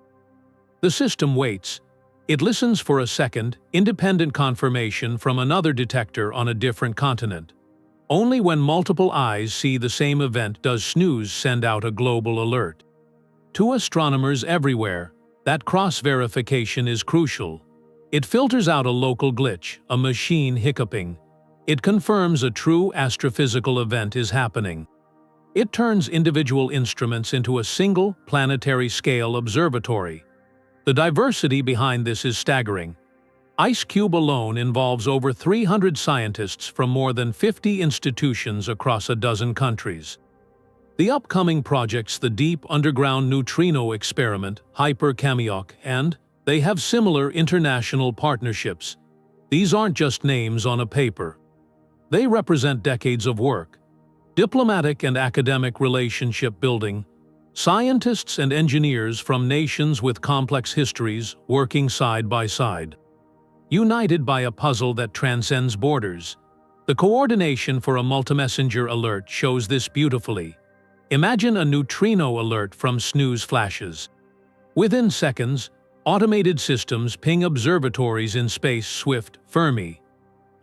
The system waits. It listens for a second, independent confirmation from another detector on a different continent. Only when multiple eyes see the same event does SNOOZE send out a global alert. To astronomers everywhere, that cross-verification is crucial. It filters out a local glitch, a machine hiccuping. It confirms a true astrophysical event is happening. It turns individual instruments into a single, planetary-scale observatory. The diversity behind this is staggering. IceCube alone involves over 300 scientists from more than 50 institutions across a dozen countries. The upcoming projects, the Deep Underground Neutrino Experiment, Super-Kamiokande, and they have similar international partnerships. These aren't just names on a paper. They represent decades of work, diplomatic and academic relationship building, scientists and engineers from nations with complex histories working side by side. United by a puzzle that transcends borders. The coordination for a multimessenger alert shows this beautifully. Imagine a neutrino alert from SNOOZE flashes. Within seconds, automated systems ping observatories in space swift, Fermi.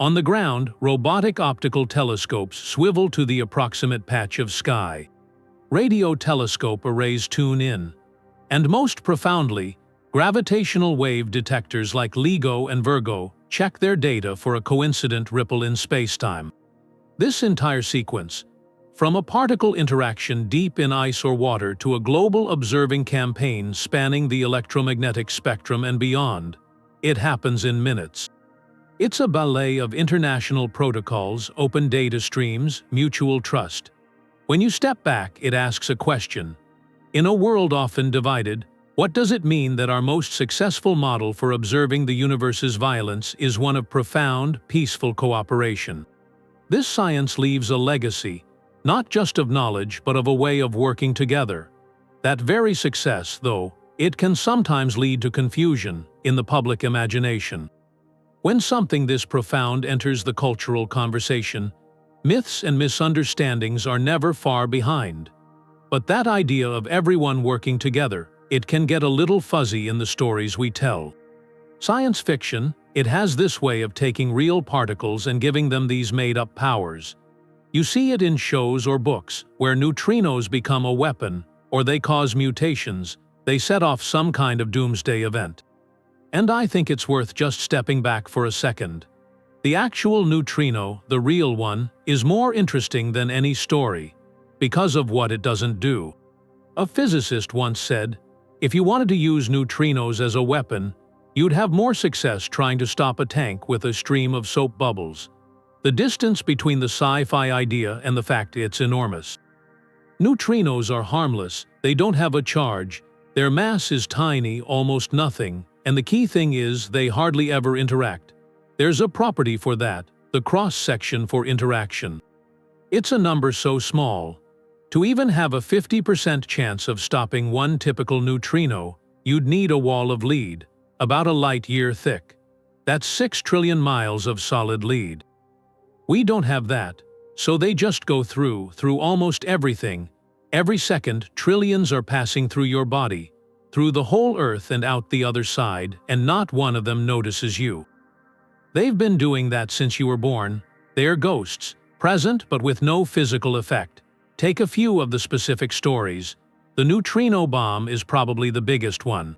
On the ground, robotic optical telescopes swivel to the approximate patch of sky. Radio telescope arrays tune in. And most profoundly, gravitational wave detectors like LIGO and Virgo check their data for a coincident ripple in spacetime. This entire sequence, from a particle interaction deep in ice or water to a global observing campaign spanning the electromagnetic spectrum and beyond, it happens in minutes. It's a ballet of international protocols, open data streams, mutual trust. When you step back, it asks a question. In a world often divided, what does it mean that our most successful model for observing the universe's violence is one of profound, peaceful cooperation? This science leaves a legacy, not just of knowledge but of a way of working together. That very success, though, it can sometimes lead to confusion in the public imagination. When something this profound enters the cultural conversation, myths and misunderstandings are never far behind. But that idea of everyone working together, it can get a little fuzzy in the stories we tell. Science fiction, it has this way of taking real particles and giving them these made-up powers. You see it in shows or books where neutrinos become a weapon, or they cause mutations, they set off some kind of doomsday event. And I think it's worth just stepping back for a second. The actual neutrino, the real one, is more interesting than any story, because of what it doesn't do. A physicist once said, if you wanted to use neutrinos as a weapon, you'd have more success trying to stop a tank with a stream of soap bubbles. The distance between the sci-fi idea and the fact it's enormous. Neutrinos are harmless, they don't have a charge, their mass is tiny, almost nothing, and the key thing is they hardly ever interact. There's a property for that, the cross-section for interaction. It's a number so small. To even have a 50% chance of stopping one typical neutrino, you'd need a wall of lead, about a light-year thick. That's 6 trillion miles of solid lead. We don't have that, so they just go through almost everything. Every second, trillions are passing through your body, through the whole Earth and out the other side, and not one of them notices you. They've been doing that since you were born. They're ghosts, present but with no physical effect. Take a few of the specific stories. The neutrino bomb is probably the biggest one.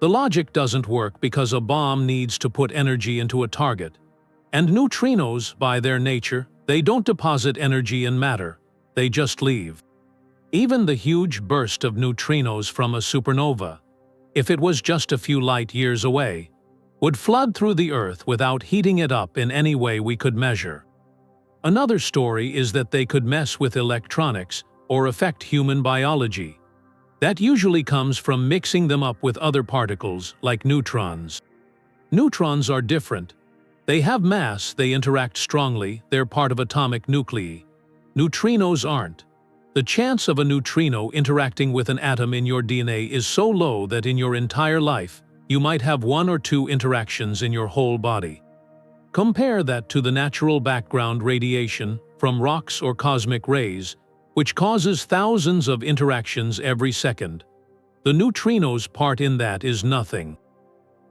The logic doesn't work because a bomb needs to put energy into a target. And neutrinos, by their nature, they don't deposit energy in matter, they just leave. Even the huge burst of neutrinos from a supernova, if it was just a few light years away, would flood through the Earth without heating it up in any way we could measure. Another story is that they could mess with electronics or affect human biology. That usually comes from mixing them up with other particles, like neutrons. Neutrons are different. They have mass, they interact strongly, they're part of atomic nuclei. Neutrinos aren't. The chance of a neutrino interacting with an atom in your DNA is so low that in your entire life, you might have 1 or 2 interactions in your whole body. Compare that to the natural background radiation from rocks or cosmic rays, which causes thousands of interactions every second. The neutrino's part in that is nothing.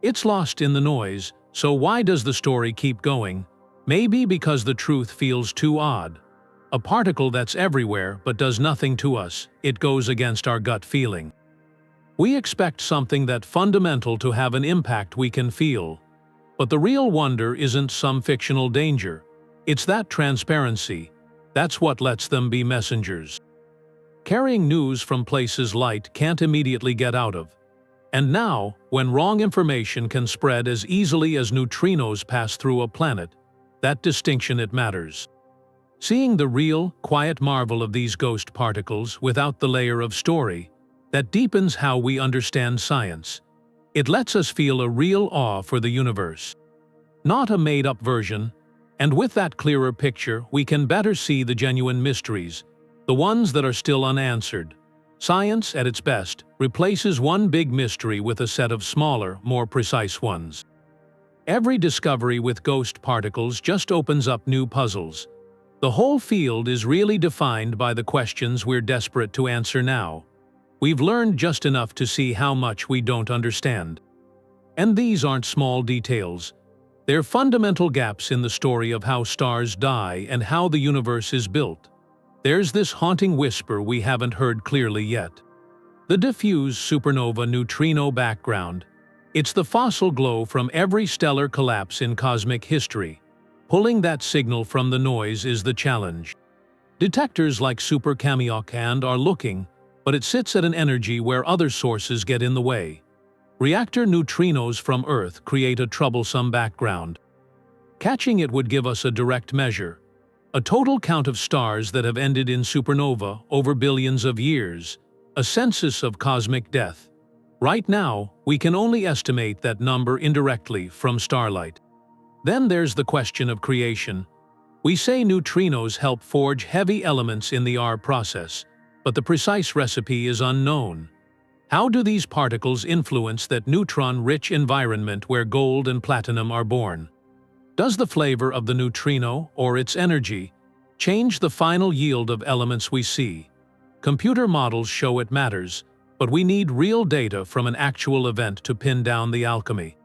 It's lost in the noise, so why does the story keep going? Maybe because the truth feels too odd. A particle that's everywhere but does nothing to us, it goes against our gut feeling. We expect something that's fundamental to have an impact we can feel. But the real wonder isn't some fictional danger. It's that transparency. That's what lets them be messengers. Carrying news from places light can't immediately get out of. And now, when wrong information can spread as easily as neutrinos pass through a planet, that distinction it matters. Seeing the real, quiet marvel of these ghost particles without the layer of story, that deepens how we understand science. It lets us feel a real awe for the universe. Not a made-up version, and with that clearer picture we can better see the genuine mysteries, the ones that are still unanswered. Science, at its best, replaces one big mystery with a set of smaller, more precise ones. Every discovery with ghost particles just opens up new puzzles. The whole field is really defined by the questions we're desperate to answer now. We've learned just enough to see how much we don't understand. And these aren't small details. They're fundamental gaps in the story of how stars die and how the universe is built. There's this haunting whisper we haven't heard clearly yet. The diffuse supernova neutrino background. It's the fossil glow from every stellar collapse in cosmic history. Pulling that signal from the noise is the challenge. Detectors like Super-Kamiokande are looking, but it sits at an energy where other sources get in the way. Reactor neutrinos from Earth create a troublesome background. Catching it would give us a direct measure, a total count of stars that have ended in supernova over billions of years, a census of cosmic death. Right now, we can only estimate that number indirectly from starlight. Then there's the question of creation. We say neutrinos help forge heavy elements in the R process, but the precise recipe is unknown. How do these particles influence that neutron-rich environment where gold and platinum are born? Does the flavor of the neutrino, or its energy, change the final yield of elements we see? Computer models show it matters, but we need real data from an actual event to pin down the alchemy.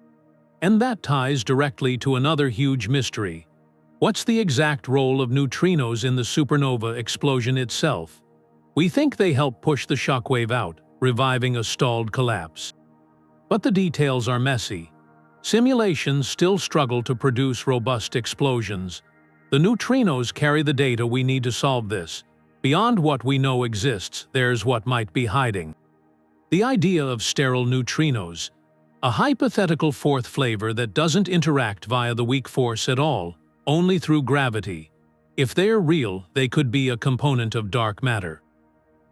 And that ties directly to another huge mystery. What's the exact role of neutrinos in the supernova explosion itself? We think they help push the shockwave out, reviving a stalled collapse. But the details are messy. Simulations still struggle to produce robust explosions. The neutrinos carry the data we need to solve this. Beyond what we know exists, there's what might be hiding. The idea of sterile neutrinos, a hypothetical fourth flavor that doesn't interact via the weak force at all, only through gravity. If they're real, they could be a component of dark matter.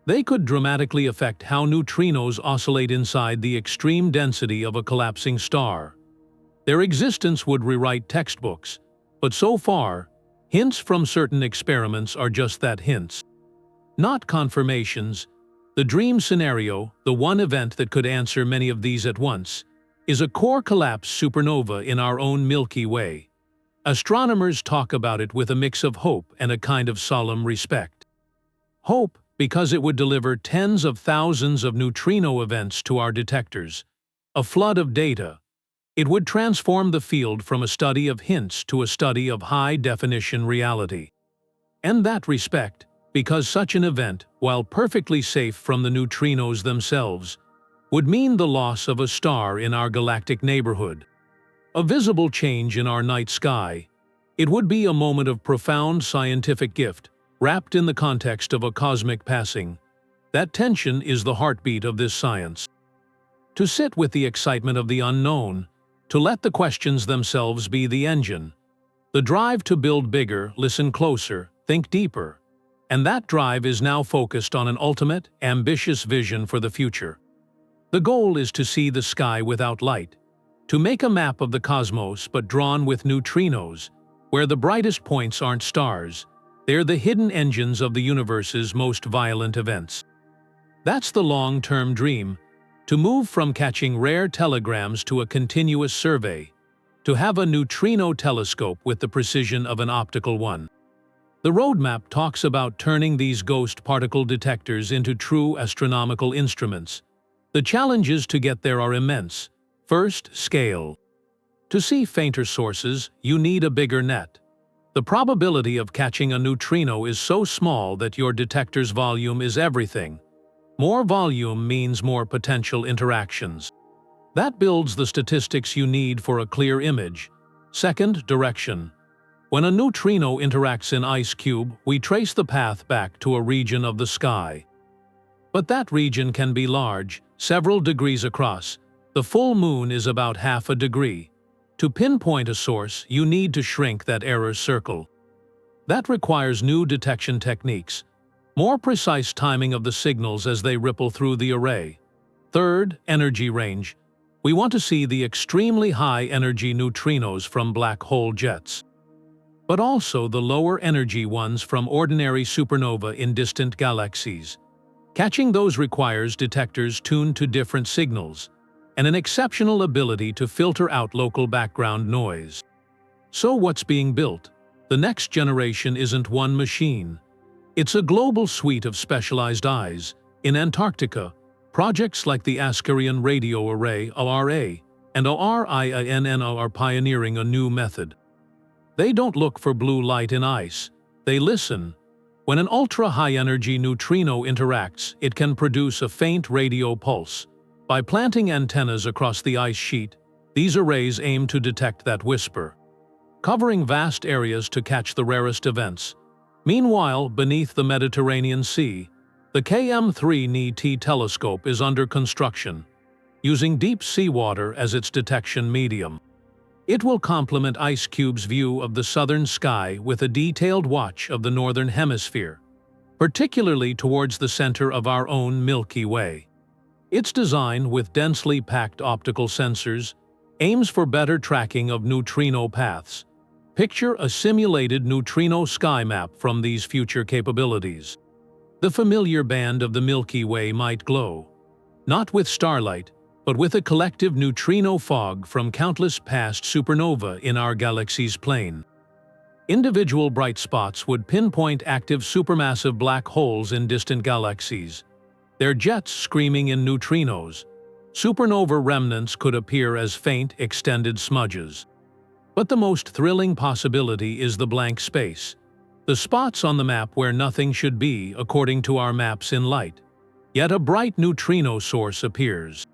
They could dramatically affect how neutrinos oscillate inside the extreme density of a collapsing star. Their existence would rewrite textbooks, but so far, hints from certain experiments are just that, hints. Not confirmations. The dream scenario, the one event that could answer many of these at once, is a core collapse supernova in our own Milky Way. Astronomers talk about it with a mix of hope and a kind of solemn respect. Hope, because it would deliver tens of thousands of neutrino events to our detectors, a flood of data. It would transform the field from a study of hints to a study of high-definition reality. And that respect, because such an event, while perfectly safe from the neutrinos themselves, would mean the loss of a star in our galactic neighborhood. A visible change in our night sky. It would be a moment of profound scientific gift, wrapped in the context of a cosmic passing. That tension is the heartbeat of this science. To sit with the excitement of the unknown, to let the questions themselves be the engine. The drive to build bigger, listen closer, think deeper. And that drive is now focused on an ultimate, ambitious vision for the future. The goal is to see the sky without light, to make a map of the cosmos but drawn with neutrinos, where the brightest points aren't stars, they're the hidden engines of the universe's most violent events. That's the long-term dream, to move from catching rare telegrams to a continuous survey, to have a neutrino telescope with the precision of an optical one. The roadmap talks about turning these ghost particle detectors into true astronomical instruments. The challenges to get there are immense. First, scale. To see fainter sources, you need a bigger net. The probability of catching a neutrino is so small that your detector's volume is everything. More volume means more potential interactions. That builds the statistics you need for a clear image. Second, direction. When a neutrino interacts in IceCube, we trace the path back to a region of the sky. But that region can be large, several degrees across. The full moon is about half a degree. To pinpoint a source, you need to shrink that error circle. That requires new detection techniques, more precise timing of the signals as they ripple through the array. Third, energy range. We want to see the extremely high-energy neutrinos from black hole jets, but also the lower-energy ones from ordinary supernova in distant galaxies. Catching those requires detectors tuned to different signals, and an exceptional ability to filter out local background noise. So what's being built? The next generation isn't one machine. It's a global suite of specialized eyes. In Antarctica, projects like the Ascarian Radio Array (ARA) and ORINNO are pioneering a new method. They don't look for blue light in ice, they listen. When an ultra-high-energy neutrino interacts, it can produce a faint radio pulse. By planting antennas across the ice sheet, these arrays aim to detect that whisper, covering vast areas to catch the rarest events. Meanwhile, beneath the Mediterranean Sea, the KM3NT telescope is under construction, using deep seawater as its detection medium. It will complement IceCube's view of the southern sky with a detailed watch of the northern hemisphere, particularly towards the center of our own Milky Way. Its design, with densely packed optical sensors, aims for better tracking of neutrino paths. Picture a simulated Neutrino Sky Map from these future capabilities. The familiar band of the Milky Way might glow, not with starlight, but with a collective neutrino fog from countless past supernovae in our galaxy's plane. Individual bright spots would pinpoint active supermassive black holes in distant galaxies, their jets screaming in neutrinos. Supernova remnants could appear as faint, extended smudges. But the most thrilling possibility is the blank space, the spots on the map where nothing should be according to our maps in light. Yet a bright neutrino source appears.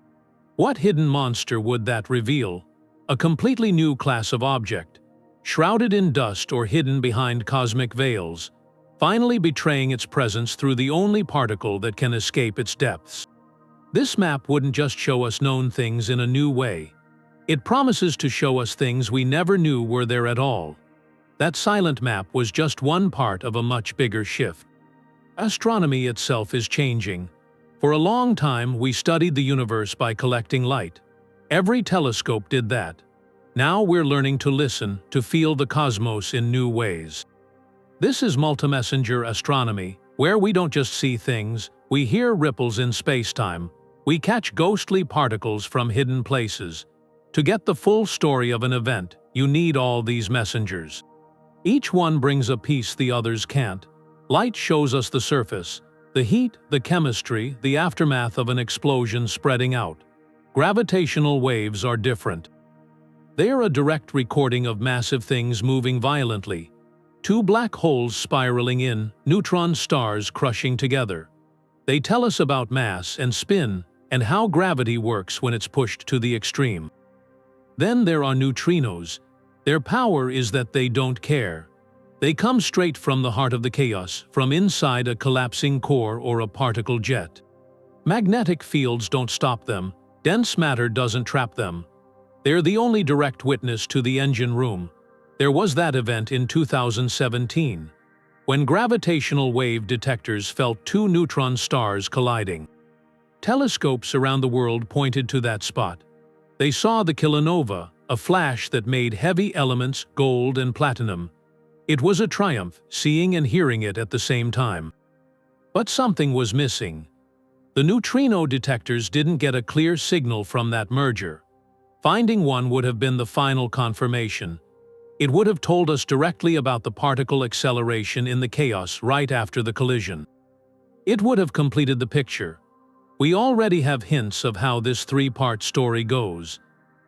What hidden monster would that reveal? A completely new class of object, shrouded in dust or hidden behind cosmic veils, finally betraying its presence through the only particle that can escape its depths. This map wouldn't just show us known things in a new way. It promises to show us things we never knew were there at all. That silent map was just one part of a much bigger shift. Astronomy itself is changing. For a long time, we studied the universe by collecting light. Every telescope did that. Now we're learning to listen, to feel the cosmos in new ways. This is Multimessenger Astronomy, where we don't just see things, we hear ripples in space-time. We catch ghostly particles from hidden places. To get the full story of an event, you need all these messengers. Each one brings a piece the others can't. Light shows us the surface, the heat, the chemistry, the aftermath of an explosion spreading out. Gravitational waves are different. They are a direct recording of massive things moving violently. Two black holes spiraling in, neutron stars crushing together. They tell us about mass and spin, and how gravity works when it's pushed to the extreme. Then there are neutrinos. Their power is that they don't care. They come straight from the heart of the chaos, from inside a collapsing core or a particle jet. Magnetic fields don't stop them. Dense matter doesn't trap them. They're the only direct witness to the engine room. There was that event in 2017, when gravitational wave detectors felt two neutron stars colliding. Telescopes around the world pointed to that spot. They saw the kilonova, a flash that made heavy elements gold and platinum. It was a triumph, seeing and hearing it at the same time. But something was missing. The neutrino detectors didn't get a clear signal from that merger. Finding one would have been the final confirmation. It would have told us directly about the particle acceleration in the chaos right after the collision. It would have completed the picture. We already have hints of how this three-part story goes.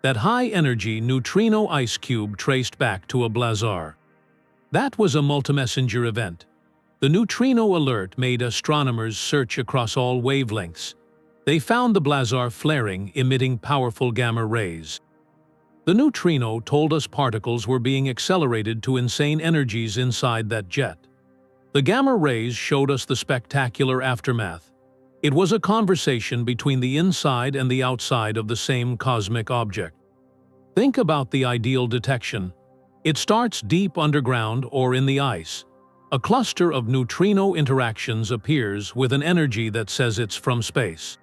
That high-energy neutrino IceCube traced back to a blazar. That was a multimessenger event. The neutrino alert made astronomers search across all wavelengths. They found the blazar flaring, emitting powerful gamma rays. The neutrino told us particles were being accelerated to insane energies inside that jet. The gamma rays showed us the spectacular aftermath. It was a conversation between the inside and the outside of the same cosmic object. Think about the ideal detection. It starts deep underground or in the ice. A cluster of neutrino interactions appears with an energy that says it's from space.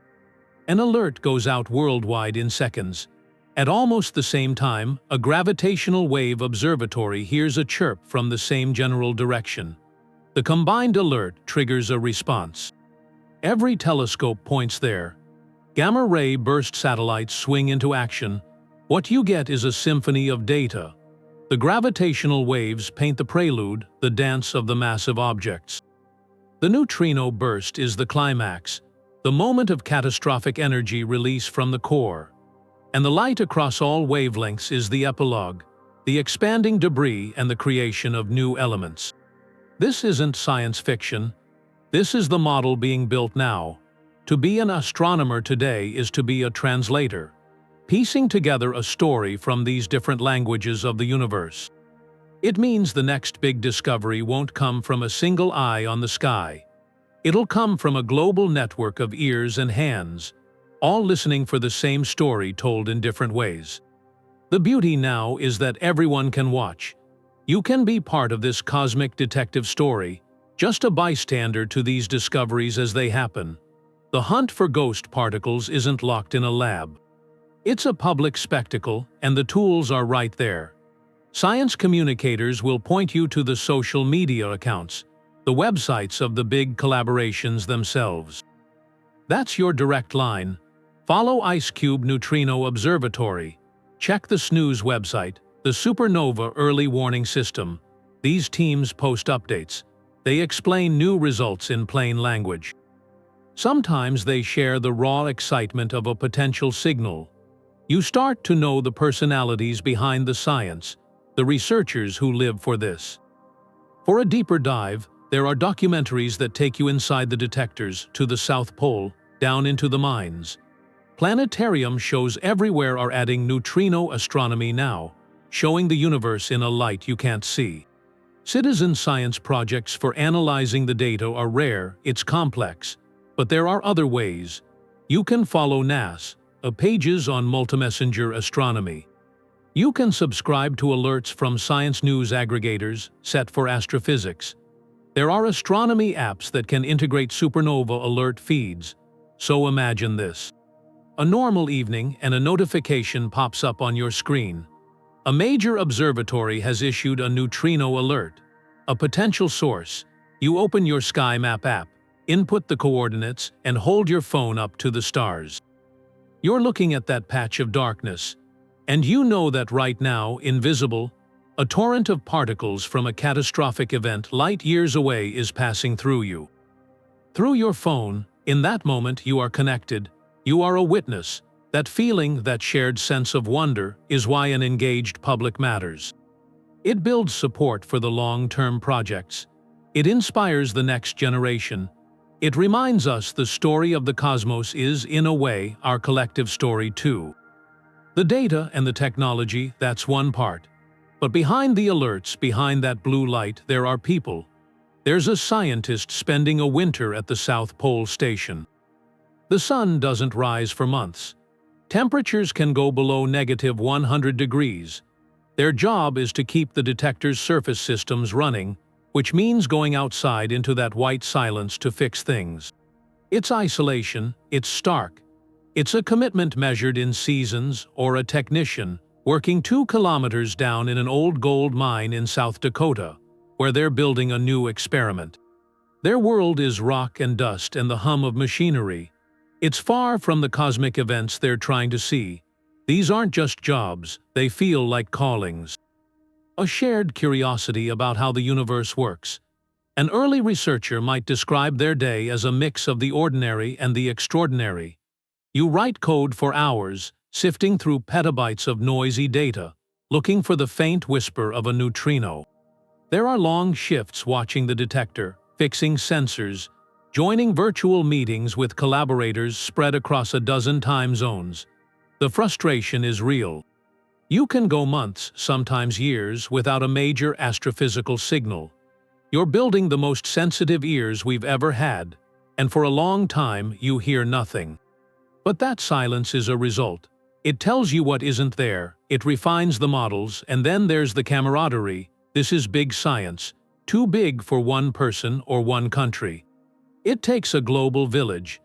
An alert goes out worldwide in seconds. At almost the same time, a gravitational wave observatory hears a chirp from the same general direction. The combined alert triggers a response. Every telescope points there. Gamma-ray burst satellites swing into action. What you get is a symphony of data. The gravitational waves paint the prelude, the dance of the massive objects. The neutrino burst is the climax, the moment of catastrophic energy release from the core. And the light across all wavelengths is the epilogue, the expanding debris and the creation of new elements. This isn't science fiction. This is the model being built now. To be an astronomer today is to be a translator, piecing together a story from these different languages of the universe. It means the next big discovery won't come from a single eye on the sky. It'll come from a global network of ears and hands, all listening for the same story told in different ways. The beauty now is that everyone can watch. You can be part of this cosmic detective story, just a bystander to these discoveries as they happen. The hunt for ghost particles isn't locked in a lab. It's a public spectacle, and the tools are right there. Science communicators will point you to the social media accounts, the websites of the big collaborations themselves. That's your direct line. Follow IceCube Neutrino Observatory. Check the Snooze website, the Supernova Early Warning System. These teams post updates. They explain new results in plain language. Sometimes they share the raw excitement of a potential signal. You start to know the personalities behind the science, the researchers who live for this. For a deeper dive, there are documentaries that take you inside the detectors, to the South Pole, down into the mines. Planetarium shows everywhere are adding neutrino astronomy now, showing the universe in a light you can't see. Citizen science projects for analyzing the data are rare, it's complex, but there are other ways. You can follow NAS, pages on Multimessenger Astronomy. You can subscribe to alerts from science news aggregators set for Astrophysics. There are astronomy apps that can integrate supernova alert feeds. So imagine this. A normal evening and a notification pops up on your screen. A major observatory has issued a neutrino alert. A potential source. You open your Sky Map app, input the coordinates, and hold your phone up to the stars. You're looking at that patch of darkness, and you know that right now, invisible, a torrent of particles from a catastrophic event light years away is passing through you. Through your phone, in that moment you are connected. You are a witness. That feeling, that shared sense of wonder, is why an engaged public matters. It builds support for the long-term projects. It inspires the next generation. It reminds us the story of the cosmos is, in a way, our collective story too. The data and the technology, that's one part. But behind the alerts, behind that blue light, there are people. There's a scientist spending a winter at the South Pole Station. The sun doesn't rise for months. Temperatures can go below -100 degrees. Their job is to keep the detector's surface systems running, which means going outside into that white silence to fix things. It's isolation, it's stark. It's a commitment measured in seasons, or a technician working 2 kilometers down in an old gold mine in South Dakota, where they're building a new experiment. Their world is rock and dust and the hum of machinery. It's far from the cosmic events they're trying to see. These aren't just jobs, they feel like callings. A shared curiosity about how the universe works. An early researcher might describe their day as a mix of the ordinary and the extraordinary. You write code for hours, sifting through petabytes of noisy data, looking for the faint whisper of a neutrino. There are long shifts watching the detector, fixing sensors, joining virtual meetings with collaborators spread across a dozen time zones. The frustration is real. You can go months, sometimes years, without a major astrophysical signal. You're building the most sensitive ears we've ever had, and for a long time you hear nothing. But that silence is a result. It tells you what isn't there, it refines the models, and then there's the camaraderie. This is big science, too big for one person or one country. It takes a global village.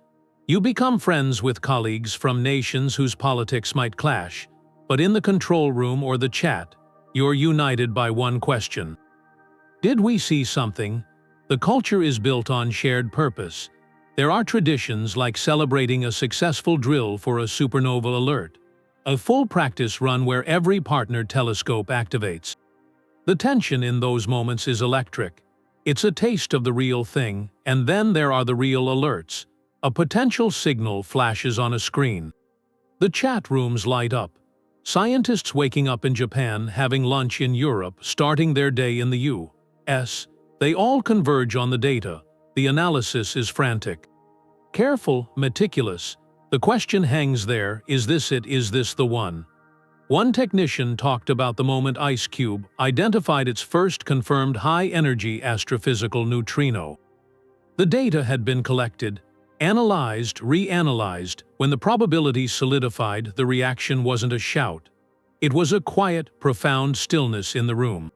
You become friends with colleagues from nations whose politics might clash, but in the control room or the chat, you're united by one question. Did we see something? The culture is built on shared purpose. There are traditions like celebrating a successful drill for a supernova alert, a full practice run where every partner telescope activates. The tension in those moments is electric. It's a taste of the real thing, and then there are the real alerts. A potential signal flashes on a screen. The chat rooms light up. Scientists waking up in Japan, having lunch in Europe, starting their day in the US. They all converge on the data. The analysis is frantic. Careful, meticulous. The question hangs there, is this it, is this the one? One technician talked about the moment IceCube identified its first confirmed high-energy astrophysical neutrino. The data had been collected, analyzed, reanalyzed. When the probability solidified, the reaction wasn't a shout. It was a quiet, profound stillness in the room.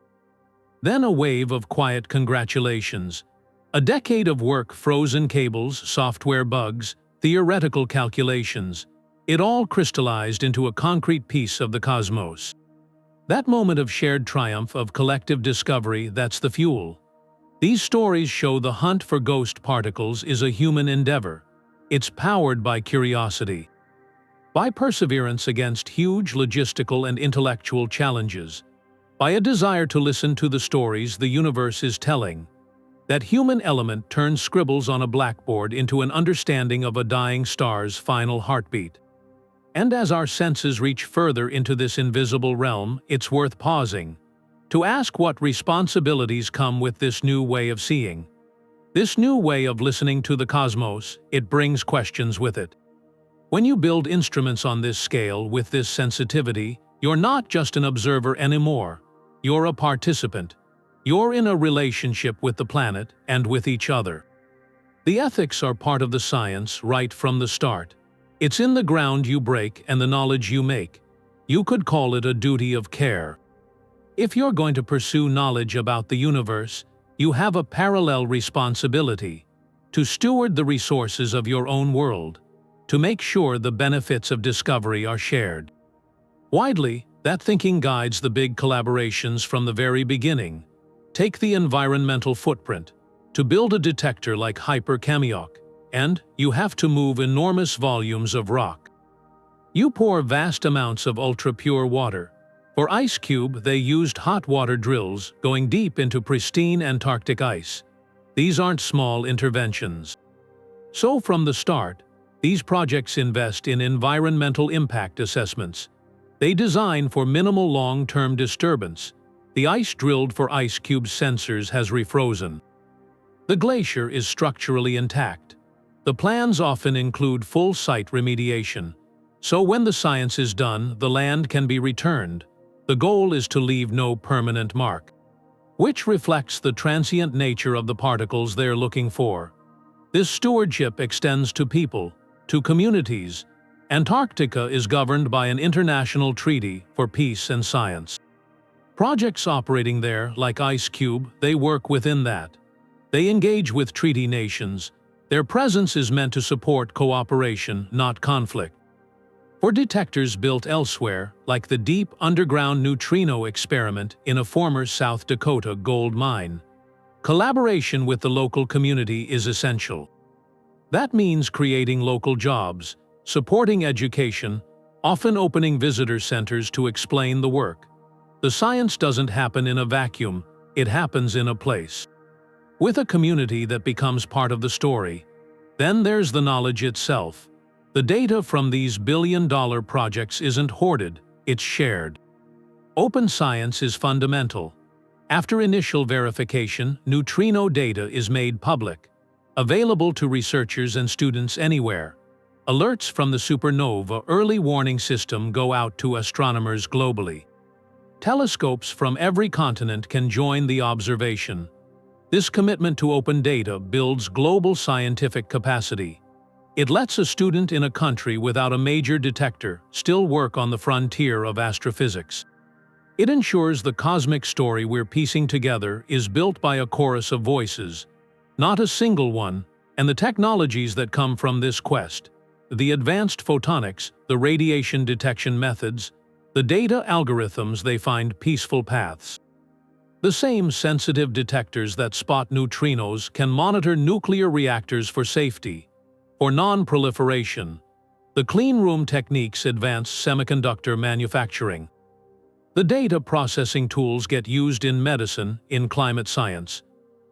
Then a wave of quiet congratulations. A decade of work, frozen cables, software bugs, theoretical calculations. It all crystallized into a concrete piece of the cosmos. That moment of shared triumph, of collective discovery, that's the fuel. These stories show the hunt for ghost particles is a human endeavor. It's powered by curiosity, by perseverance against huge logistical and intellectual challenges, by a desire to listen to the stories the universe is telling. That human element turns scribbles on a blackboard into an understanding of a dying star's final heartbeat. And as our senses reach further into this invisible realm, it's worth pausing to ask what responsibilities come with this new way of seeing. This new way of listening to the cosmos, it brings questions with it. When you build instruments on this scale, with this sensitivity, you're not just an observer anymore. You're a participant. You're in a relationship with the planet and with each other. The ethics are part of the science right from the start. It's in the ground you break and the knowledge you make. You could call it a duty of care. If you're going to pursue knowledge about the universe, you have a parallel responsibility to steward the resources of your own world, to make sure the benefits of discovery are shared widely. That thinking guides the big collaborations from the very beginning. Take the environmental footprint. To build a detector like Super-Kamiokande, and you have to move enormous volumes of rock. You pour vast amounts of ultra-pure water. For IceCube, they used hot water drills going deep into pristine Antarctic ice. These aren't small interventions. So from the start, these projects invest in environmental impact assessments. They design for minimal long-term disturbance. The ice drilled for IceCube's sensors has refrozen. The glacier is structurally intact. The plans often include full site remediation. So when the science is done, the land can be returned. The goal is to leave no permanent mark, which reflects the transient nature of the particles they're looking for. This stewardship extends to people, to communities. Antarctica is governed by an international treaty for peace and science. Projects operating there, like IceCube, they work within that. They engage with treaty nations. Their presence is meant to support cooperation, not conflict. For detectors built elsewhere, like the deep underground neutrino experiment in a former South Dakota gold mine, collaboration with the local community is essential. That means creating local jobs, supporting education, often opening visitor centers to explain the work. The science doesn't happen in a vacuum, it happens in a place, with a community that becomes part of the story. Then there's the knowledge itself. The data from these billion-dollar projects isn't hoarded, it's shared. Open science is fundamental. After initial verification, neutrino data is made public, available to researchers and students anywhere. Alerts from the Supernova early warning system go out to astronomers globally. Telescopes from every continent can join the observation. This commitment to open data builds global scientific capacity. It lets a student in a country without a major detector still work on the frontier of astrophysics. It ensures the cosmic story we're piecing together is built by a chorus of voices, not a single one, and the technologies that come from this quest, the advanced photonics, the radiation detection methods, the data algorithms, they find peaceful paths. The same sensitive detectors that spot neutrinos can monitor nuclear reactors for safety, for non-proliferation. The clean room techniques advance semiconductor manufacturing. The data processing tools get used in medicine, in climate science.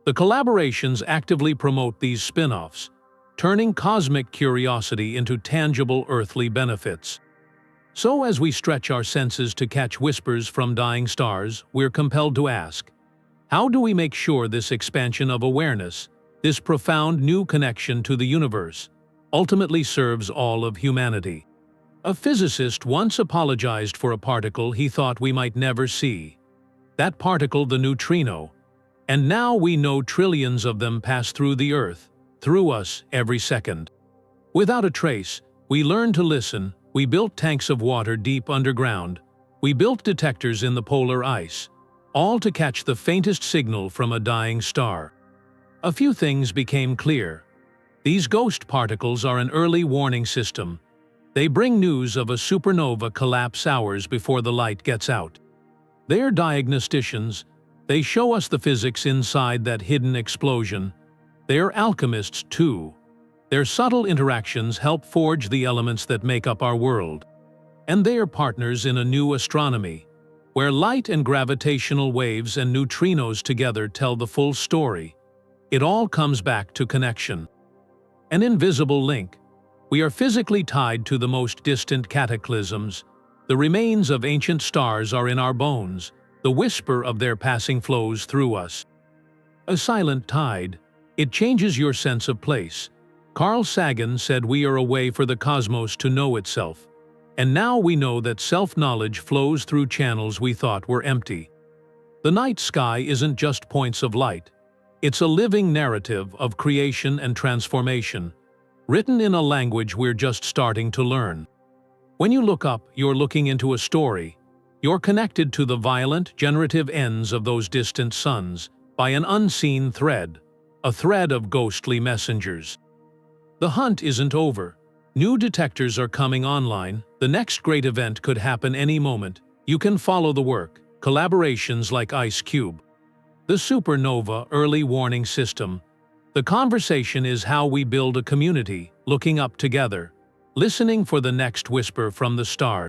The collaborations actively promote these spin-offs, turning cosmic curiosity into tangible earthly benefits. So as we stretch our senses to catch whispers from dying stars, we're compelled to ask, how do we make sure this expansion of awareness, this profound new connection to the universe, ultimately serves all of humanity? A physicist once apologized for a particle he thought we might never see. That particle, the neutrino. And now we know trillions of them pass through the Earth, through us, every second. Without a trace, we learned to listen. We built tanks of water deep underground. We built detectors in the polar ice, all to catch the faintest signal from a dying star. A few things became clear. These ghost particles are an early warning system. They bring news of a supernova collapse hours before the light gets out. They're diagnosticians. They show us the physics inside that hidden explosion. They're alchemists too. Their subtle interactions help forge the elements that make up our world. And they are partners in a new astronomy, where light and gravitational waves and neutrinos together tell the full story. It all comes back to connection. An invisible link. We are physically tied to the most distant cataclysms. The remains of ancient stars are in our bones. The whisper of their passing flows through us. A silent tide. It changes your sense of place. Carl Sagan said we are a way for the cosmos to know itself. And now we know that self-knowledge flows through channels we thought were empty. The night sky isn't just points of light. It's a living narrative of creation and transformation, written in a language we're just starting to learn. When you look up, you're looking into a story. You're connected to the violent, generative ends of those distant suns by an unseen thread, a thread of ghostly messengers. The hunt isn't over. New detectors are coming online. The next great event could happen any moment. You can follow the work, collaborations like IceCube, the Supernova early warning system. The conversation is how we build a community, looking up together, listening for the next whisper from the stars.